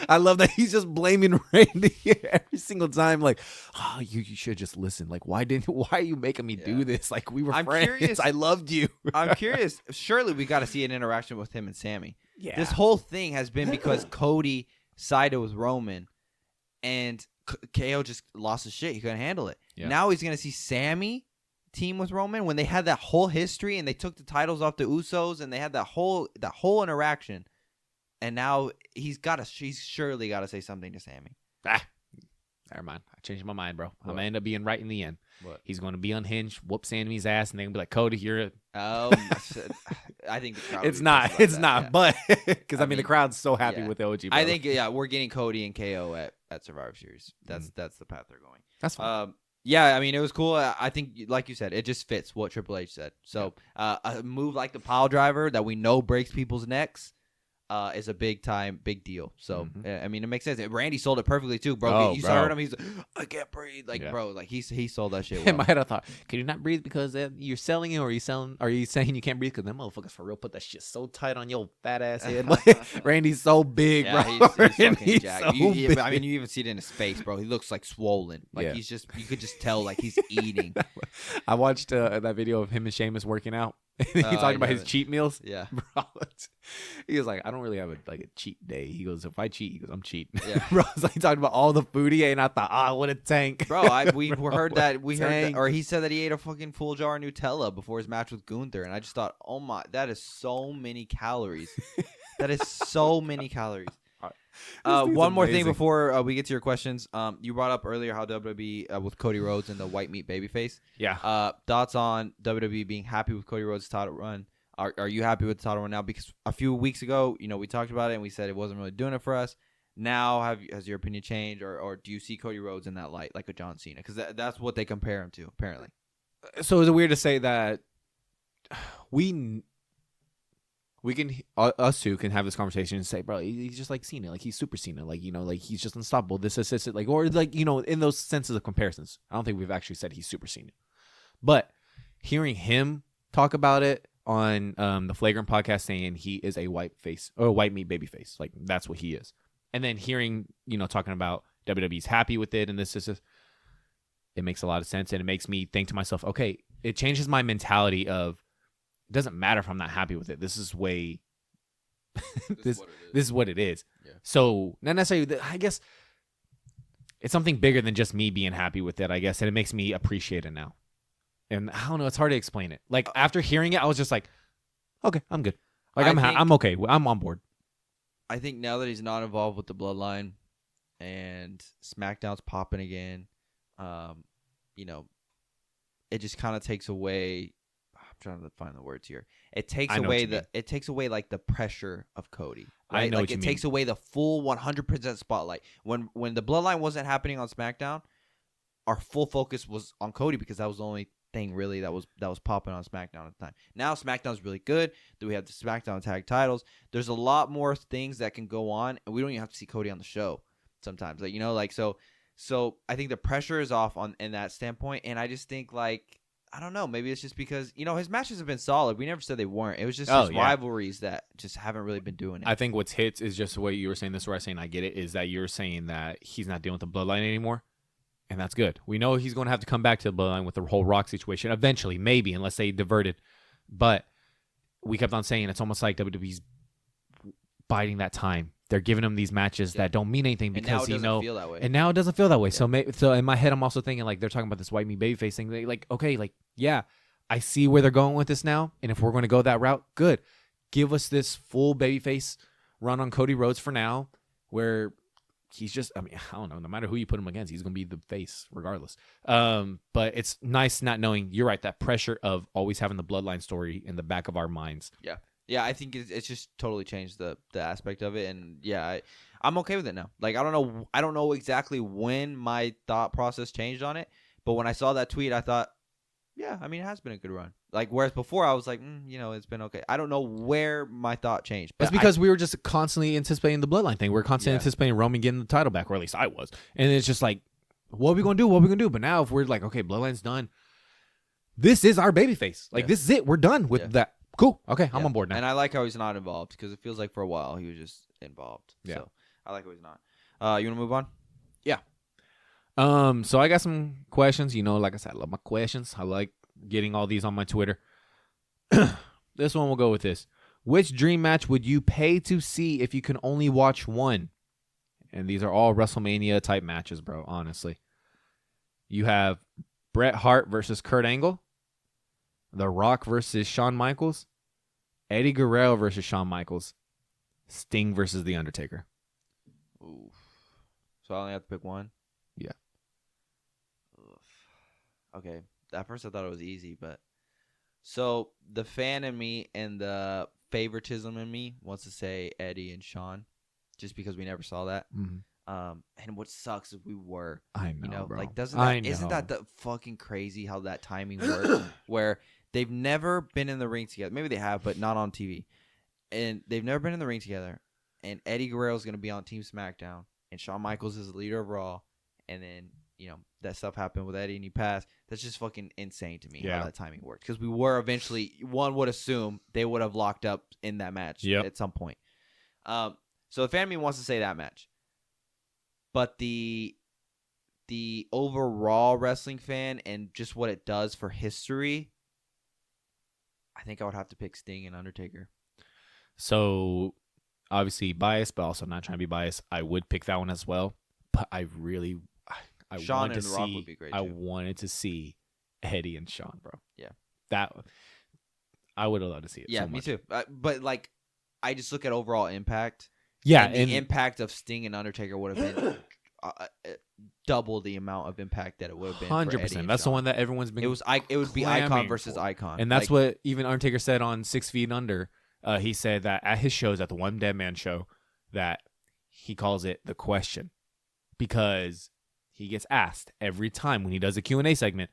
I love that he's just blaming Randy every single time. Like, oh, you should just listen. Like, why are you making me do this? Like, we were I'm friends. curious. I loved you. I'm curious. Surely we got to see an interaction with him and Sami. Yeah. This whole thing has been because Cody sided with Roman, and KO just lost his shit. He couldn't handle it. Yeah. Now he's gonna see Sami team with Roman when they had that whole history and they took the titles off the Usos and they had that whole interaction. And now he's surely got to say something to Sami. Never mind. I changed my mind, bro. I'm going to end up being right in the end. What? He's going to be unhinged, whoop Sami's ass, and they're going to be like, Cody, you're a... I think the crowd It's would be not. pissed about It's that, not. yeah. But, because, I I mean, the mean, crowd's so happy yeah. with the OG, bro. I think, we're getting Cody and KO at Survivor Series. That's the path they're going. That's fine. Yeah, I mean, it was cool. I think, like you said, it just fits what Triple H said. So, a move like the pile driver that we know breaks people's necks is a big deal. So, I mean, it makes sense. Randy sold it perfectly too, bro. Oh, you bro. saw him. He's like, I can't breathe. Like, Yeah. bro, like he sold that shit. In Well. my head, I thought, can you not breathe because you're selling it, or are you saying you can't breathe because them motherfuckers for real put that shit so tight on your fat ass head? Randy's so big, Yeah, bro. he's fucking Randy's jacked. so big. I mean, you even see it in his face, bro. He looks like swollen. Like Yeah. you could just tell like he's eating. I watched that video of him and Sheamus working out. He I talked about his haven't. cheat meals. Yeah. Bro, he was like, I don't really have a cheat day. He goes, if I cheat, he goes, I'm cheating. Yeah. Bro, so he talked about all the food he ate, and I thought, what a tank. Bro, we heard that tank. or he said that he ate a fucking full jar of Nutella before his match with Gunther, and I just thought, oh my, that is so many calories. That is so many calories. dude's One more thing amazing. before we get to your questions. You brought up earlier how WWE with Cody Rhodes and the white meat babyface. Yeah. Thoughts on WWE being happy with Cody Rhodes' title run? Are you happy with the title run now? Because a few weeks ago, we talked about it and we said it wasn't really doing it for us. Now, has your opinion changed, or do you see Cody Rhodes in that light, like a John Cena? Because that's what they compare him to, apparently. So is it weird to say that us two can have this conversation and say, bro, he's just like Cena, like he's super Cena, like like he's just unstoppable. This assistant, like, or like in those senses of comparisons. I don't think we've actually said he's super Cena, but hearing him talk about it on the Flagrant podcast, saying he is a white meat baby face, like that's what he is, and then hearing talking about WWE's happy with it, and this is it makes a lot of sense, and it makes me think to myself, okay, it changes my mentality of. It doesn't matter if I'm not happy with it. This is way. this is what it is. Yeah. So not necessarily. I guess it's something bigger than just me being happy with it. I guess, and it makes me appreciate it now. And I don't know. It's hard to explain it. Like after hearing it, I was just like, okay, I'm good. Like I'm okay. I'm on board. I think now that he's not involved with the Bloodline, and SmackDown's popping again, it just kind of takes away. Trying to find the words here. It takes away like the pressure of Cody. Right? I know like what you it mean. takes away the full 100% spotlight. When the Bloodline wasn't happening on SmackDown, our full focus was on Cody because that was the only thing really that was popping on SmackDown at the time. Now SmackDown's really good. Do we have the SmackDown tag titles? There's a lot more things that can go on, and we don't even have to see Cody on the show sometimes. So I think the pressure is off in that standpoint, and I just think I don't know. Maybe it's just because, his matches have been solid. We never said they weren't. It was just his rivalries that just haven't really been doing it. I think what's hits is just the way you were saying this, where I was saying I get it, is that you're saying that he's not dealing with the Bloodline anymore. And that's good. We know he's going to have to come back to the Bloodline with the whole Rock situation eventually, maybe, unless they divert it. But we kept on saying it's almost like WWE's biding that time. They're giving him these matches that don't mean anything because feel that way. And now it doesn't feel that way. Yeah. So in my head, I'm also thinking they're talking about this white meat babyface thing. Yeah, I see where they're going with this now. And if we're going to go that route, good. Give us this full babyface run on Cody Rhodes for now, where he's just. I don't know. No matter who you put him against, he's going to be the face regardless. But it's nice not knowing. You're right. That pressure of always having the Bloodline story in the back of our minds. Yeah. Yeah, I think it's just totally changed the aspect of it, and yeah, I'm okay with it now. Like I don't know exactly when my thought process changed on it, but when I saw that tweet, I thought, yeah, it has been a good run. Like whereas before I was like, it's been okay. I don't know where my thought changed. But it's because we were just constantly anticipating the Bloodline thing. We were constantly anticipating Roman getting the title back, or at least I was. And it's just like, what are we gonna do? What are we gonna do? But now if we're like, okay, Bloodline's done. This is our babyface. Like this is it. We're done with that. Cool. Okay, I'm on board now. And I like how he's not involved because it feels like for a while he was just involved. Yeah. So I like how he's not. You want to move on? Yeah. So I got some questions. Like I said, I love my questions. I like getting all these on my Twitter. This one, we'll go with this. Which dream match would you pay to see if you can only watch one? And these are all WrestleMania type matches, bro, honestly. You have Bret Hart versus Kurt Angle. The Rock versus Shawn Michaels. Eddie Guerrero versus Shawn Michaels. Sting versus The Undertaker. Oof. So I only have to pick one? Yeah. Oof. Okay. At first I thought it was easy, but... So the fan in me and the favoritism in me wants to say Eddie and Shawn. Just because we never saw that. Mm-hmm. And what sucks is we were. I know, bro. Like, isn't that the fucking crazy how that timing works? Where they've never been in the ring together. Maybe they have, but not on TV. And they've never been in the ring together. And Eddie Guerrero is going to be on Team SmackDown. And Shawn Michaels is the leader of Raw. And then, that stuff happened with Eddie and he passed. That's just fucking insane to me how that timing worked. Because we were eventually, one would assume they would have locked up in that match at some point. So the fan of me wants to say that match. But the overall wrestling fan and just what it does for history, I think I would have to pick Sting and Undertaker. So, obviously biased, but also not trying to be biased. I would pick that one as well. But I Shawn wanted and to Rock see. would be great I too. wanted to see Eddie and Shawn, bro. Yeah, that I would have loved to see it. Yeah, so me much. too. But I just look at overall impact. Yeah, and the impact of Sting and Undertaker would have been double the amount of impact that it would have been. 100%. That's the one that everyone's been. It would be Icon versus Icon, and that's what even Undertaker said on 6 Feet Under. He said that at his shows, at the One Dead Man show, that he calls it the question, because he gets asked every time when he does a Q&A segment,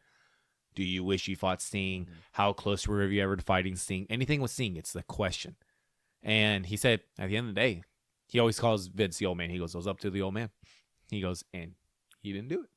do you wish you fought Sting? Mm-hmm. How close were you ever to fighting Sting? Anything with Sting, it's the question. And he said, at the end of the day, he always calls Vince the old man. He goes, it was up to the old man. He goes, and he didn't do it.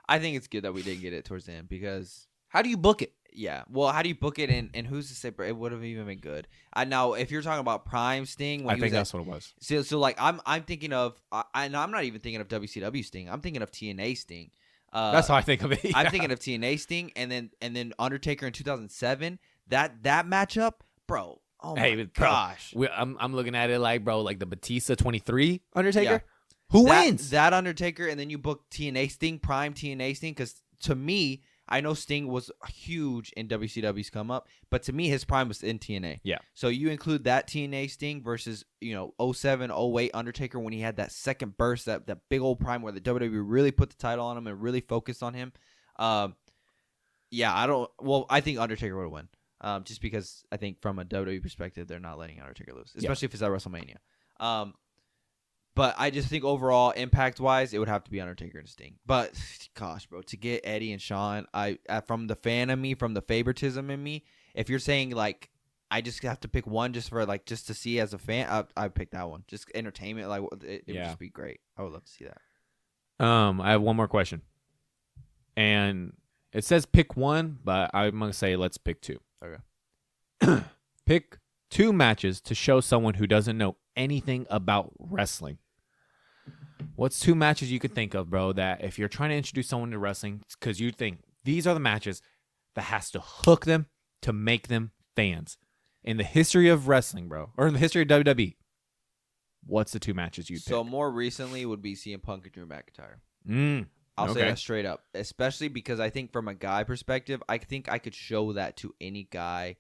I think it's good that we didn't get it towards the end, because how do you book it? Yeah. Well, how do you book it? And who's to say it would have even been good? Now, if you're talking about Prime Sting, I think that's what it was. So like I'm thinking of, and I'm not even thinking of WCW Sting. I'm thinking of TNA Sting. That's how I think of it. Yeah. I'm thinking of TNA Sting, and then Undertaker in 2007. That matchup, bro. Oh my gosh. I'm looking at it like, bro, like the Batista 23 Undertaker. Yeah. Who wins? That Undertaker, and then you book TNA Sting, Prime TNA Sting, because to me, I know Sting was huge in WCW's come up, but to me, his prime was in TNA. Yeah. So you include that TNA Sting versus, 07, 08 Undertaker when he had that second burst, that big old prime where the WWE really put the title on him and really focused on him. I think Undertaker would win. Just because I think from a WWE perspective, they're not letting Undertaker lose, especially if it's at WrestleMania. But I just think overall, impact-wise, it would have to be Undertaker and Sting. But, gosh, bro, to get Eddie and Shawn, from the fan of me, from the favoritism in me, if you're saying, like, I just have to pick one just to see as a fan, I'd pick that one. Just entertainment, like, it would just be great. I would love to see that. I have one more question. And it says pick one, but I'm going to say let's pick two. Okay. Pick 2 matches to show someone who doesn't know anything about wrestling. What's 2 matches you could think of, bro, that if you're trying to introduce someone to wrestling, because you think these are the matches that has to hook them to make them fans. In the history of wrestling, bro, or in the history of WWE, what's the 2 matches you'd pick? So more recently would be CM Punk and Drew McIntyre. I'll say that straight up, especially because I think from a guy perspective, I think I could show that to any guy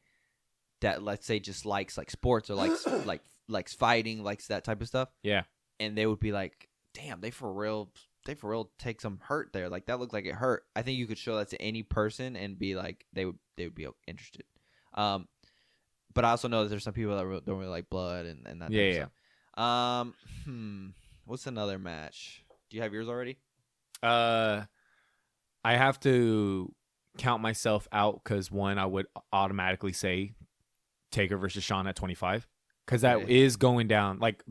that, let's say, just likes like sports or likes fighting, likes that type of stuff. Yeah. And they would be like, damn, they for real take some hurt there. Like that looked like it hurt. I think you could show that to any person and be like, they would be interested. But I also know that there's some people that don't really like blood and that. Yeah. Stuff. What's another match? Do you have yours already? I have to count myself out because one, I would automatically say Taker versus Shawn at 25, because that is going down. Like,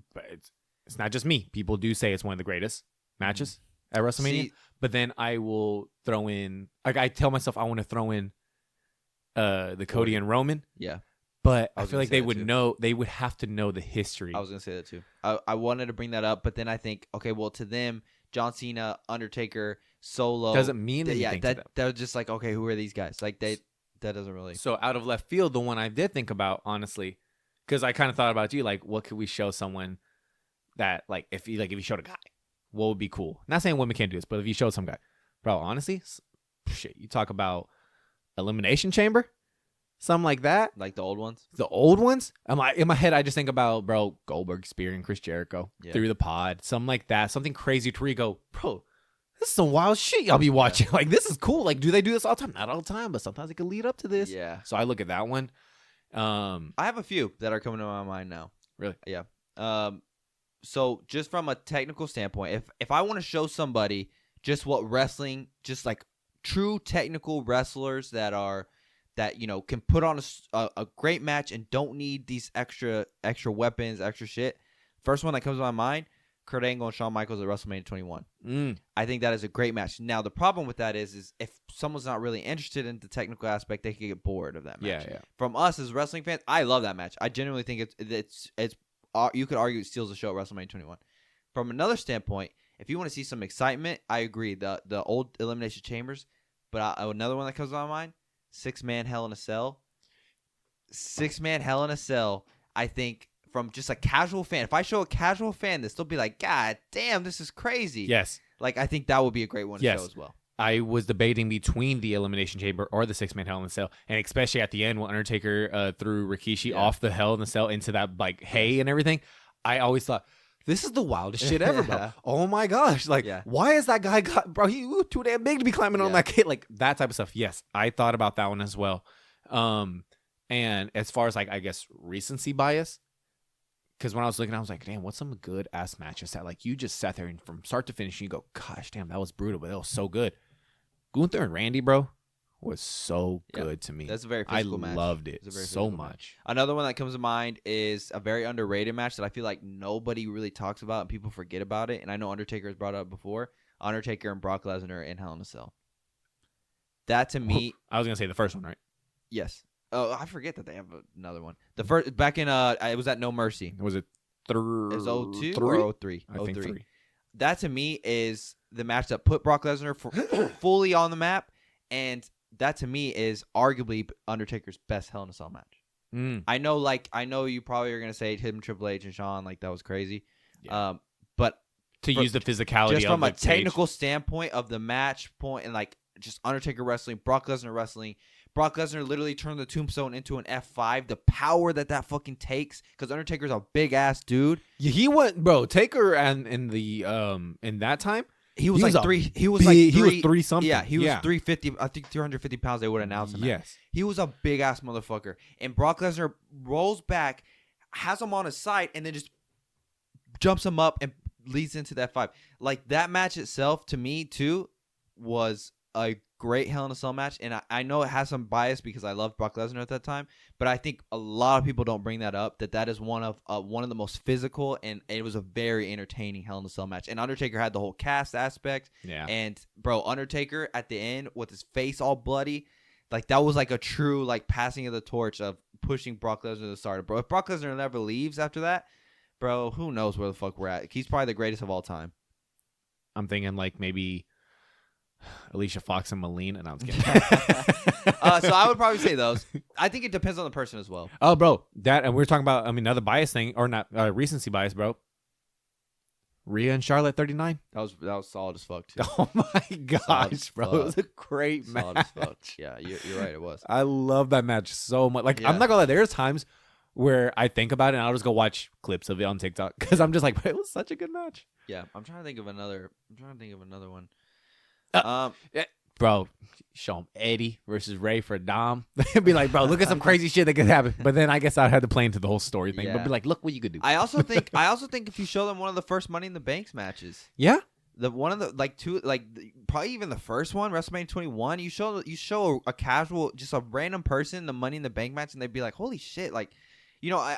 it's not just me. People do say it's one of the greatest matches at WrestleMania. But then I will throw in, like, I tell myself I want to throw in the Cody and Roman. Yeah. But I feel like they would know. They would have to know the history. I was gonna say that too. I wanted to bring that up, but then I think, okay, well, to them, John Cena, Undertaker, Solo doesn't mean anything. Yeah, they're just like, okay, who are these guys? Like that doesn't really. So out of left field, the one I did think about, honestly, because I kind of thought about you, like, what could we show someone that, like, if you showed a guy, what would be cool? Not saying women can't do this, but if you showed some guy, bro, honestly, shit, you talk about Elimination Chamber. Something like that. Like the old ones? The old ones? I'm like, in my head, I just think about, bro, Goldberg spearing Chris Jericho through the pod. Something like that. Something crazy to where you go, bro, this is some wild shit y'all be watching. Like, this is cool. Like, do they do this all the time? Not all the time, but sometimes it could lead up to this. Yeah. So I look at that one. I have a few that are coming to my mind now. Really? Yeah. So just from a technical standpoint, if I want to show somebody just what wrestling, just like true technical wrestlers that can put on a great match and don't need these extra weapons, extra shit. First one that comes to my mind, Kurt Angle and Shawn Michaels at WrestleMania 21. I think that is a great match. Now, the problem with that is if someone's not really interested in the technical aspect, they could get bored of that match. Yeah. From us as wrestling fans, I love that match. I genuinely think it's you could argue it steals the show at WrestleMania 21. From another standpoint, if you want to see some excitement, I agree. The old Elimination Chambers, but another one that comes to my mind, 6-man Hell in a Cell. 6-man Hell in a Cell, I think, from just a casual fan. If I show a casual fan this, they'll be like, God damn, this is crazy. Yes. Like, I think that would be a great one to show as well. I was debating between the Elimination Chamber or the 6-man Hell in a Cell, and especially at the end when Undertaker threw Rikishi off the Hell in a Cell into that, like, hay and everything. I always thought, this is the wildest shit ever, bro. Yeah. Oh my gosh. Like, Yeah. why is that guy bro, he too damn big to be climbing on Yeah. that kid. Like that type of stuff. Yes, I thought about that one as well. And as far as like, I guess recency bias, because when I was looking, I was like, damn, what's some good ass matches that like you just sat there and from start to finish, you go, gosh, damn, that was brutal, but that was so good. Gunther and Randy, bro, was so good to me. That's a very physical match. I loved it It's a very so physical much. match. Another one that comes to mind is a very underrated match that I feel like nobody really talks about and people forget about it. And I know Undertaker has brought it up before. Undertaker and Brock Lesnar in Hell in a Cell. That to me, I was gonna say the first one, right? yes. Oh, I forget that they have another one. The first back in it was at No Mercy. Was it It was 02 or 03? I think 3. That to me is the match that put Brock Lesnar fully on the map, and that to me is arguably Undertaker's best Hell in a Cell match. I know you probably are gonna say him, Triple H, and Shawn, like that was crazy. Yeah. But Use the physicality just from of a the technical standpoint of the match point and like just Undertaker wrestling, Brock Lesnar wrestling. Brock Lesnar literally turned the tombstone into an F5. The power that fucking takes, because Undertaker's a big ass dude. Yeah, he went, bro. Taker and in the in that time, He was He like was a three. He was big- like he was three. 3 something. Yeah, he was Yeah. 350. I think 350 pounds. They would announce him. yes, He was a big ass motherfucker. And Brock Lesnar rolls back, has him on his side, and then just jumps him up and leads into that 5. Like that match itself, to me too, was a great Hell in a Cell match. And I know it has some bias because I loved Brock Lesnar at that time, but I think a lot of people don't bring that up. That is one of the most physical, and it was a very entertaining Hell in a Cell match. And Undertaker had the whole cast aspect. yeah. And bro, Undertaker at the end with his face all bloody, like that was like a true like passing of the torch of pushing Brock Lesnar to the start. Bro, if Brock Lesnar never leaves after that, bro, who knows where the fuck we're at? He's probably the greatest of all time. I'm thinking like maybe Alicia Fox and Malene, and I was kidding. So I would probably say those. I think it depends on the person as well. Oh, bro, that, and we were talking about, I mean, another bias thing, or not recency bias, bro. Rhea and Charlotte 39. That was solid as fuck too. Oh my Solid gosh, as bro, fuck. it was a great Solid match. as fuck. Yeah, you're right. It was. I love that match so much. Like, Yeah. I'm not gonna lie, there's times where I think about it and I'll just go watch clips of it on TikTok because I'm just like, it was such a good match. Yeah, I'm trying to think of another one. Bro, show him Eddie versus Ray for Dom. They'd be like, bro, look at some crazy shit that could happen. But then I guess I'd have to play into the whole story thing. But Yeah. be like, look what you could do. I also think if you show them one of the first Money in the Banks matches. Yeah. Probably even the first one, WrestleMania 21. You show a casual, just a random person the Money in the Bank match, and they'd be like, "Holy shit!" Like,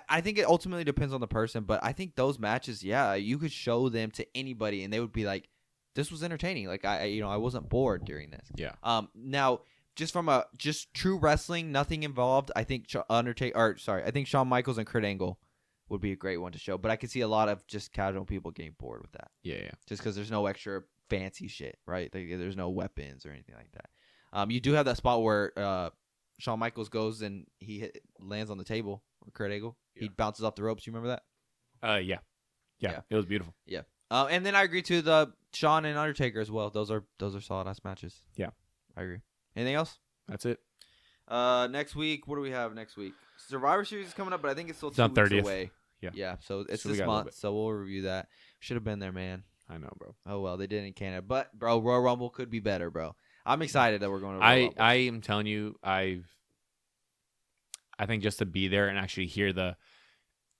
I think it ultimately depends on the person, but I think those matches, yeah, you could show them to anybody, and they would be like, "This was entertaining." Like, I wasn't bored during this. Yeah. Now, just from just true wrestling, nothing involved. I think I think Shawn Michaels and Kurt Angle would be a great one to show, but I could see a lot of just casual people getting bored with that. Yeah. Just because there's no extra fancy shit, right? There's no weapons or anything like that. You do have that spot where Shawn Michaels goes and he lands on the table. Or Kurt Angle, he bounces off the ropes. You remember that? Yeah. Yeah. It was beautiful. Yeah. And then I agree to the Shawn and Undertaker as well. Those are solid ass matches. Yeah. I agree. Anything else? That's it. Next week, what do we have next week? Survivor Series is coming up, but I think it's still It's 2 on weeks 30th. away. Yeah. Yeah. So it's So we this got a little month. bit. So we'll review that. Should have been there, man. I know, bro. Oh well, they did in Canada, but bro, Royal Rumble could be better, bro. I'm excited that we're going to Royal Rumble. I am telling you, I think just to be there and actually hear the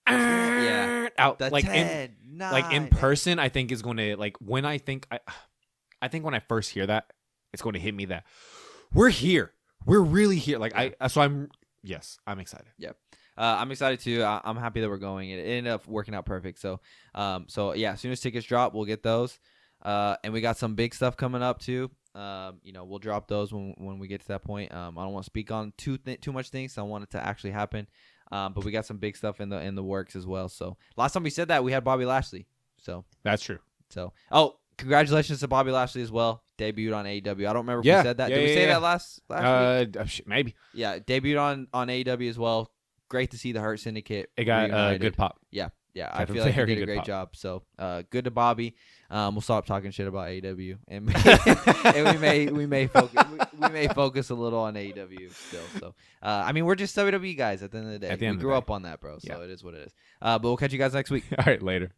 Yeah. out The like 10, in 9. person, I think is going to like when I think when I first hear that, it's going to hit me that we're here, we're really here. Like I'm excited. I'm excited too. I'm happy that we're going. It ended up working out perfect. So yeah, as soon as tickets drop, we'll get those. And we got some big stuff coming up too. We'll drop those when we get to that point. I don't want to speak on too much things. I want it to actually happen. But we got some big stuff in the works as well. So last time we said that, we had Bobby Lashley. So That's true. congratulations to Bobby Lashley as well. Debuted on AEW. I don't remember if Yeah. we said that. Yeah, Did we yeah, say yeah. that last week? Shit, maybe Yeah, debuted on AEW as well. Great to see the Hurt Syndicate. it got a reunited. good pop. Yeah, I Got a feel like he very did a good great pop. job. So, good to Bobby. We'll stop talking shit about AEW, and, and we may focus a little on AEW still. So, I mean, we're just WWE guys at the end of the day. At the end we of grew the up on that, bro. So Yeah. it is what it is. But we'll catch you guys next week. All right, later.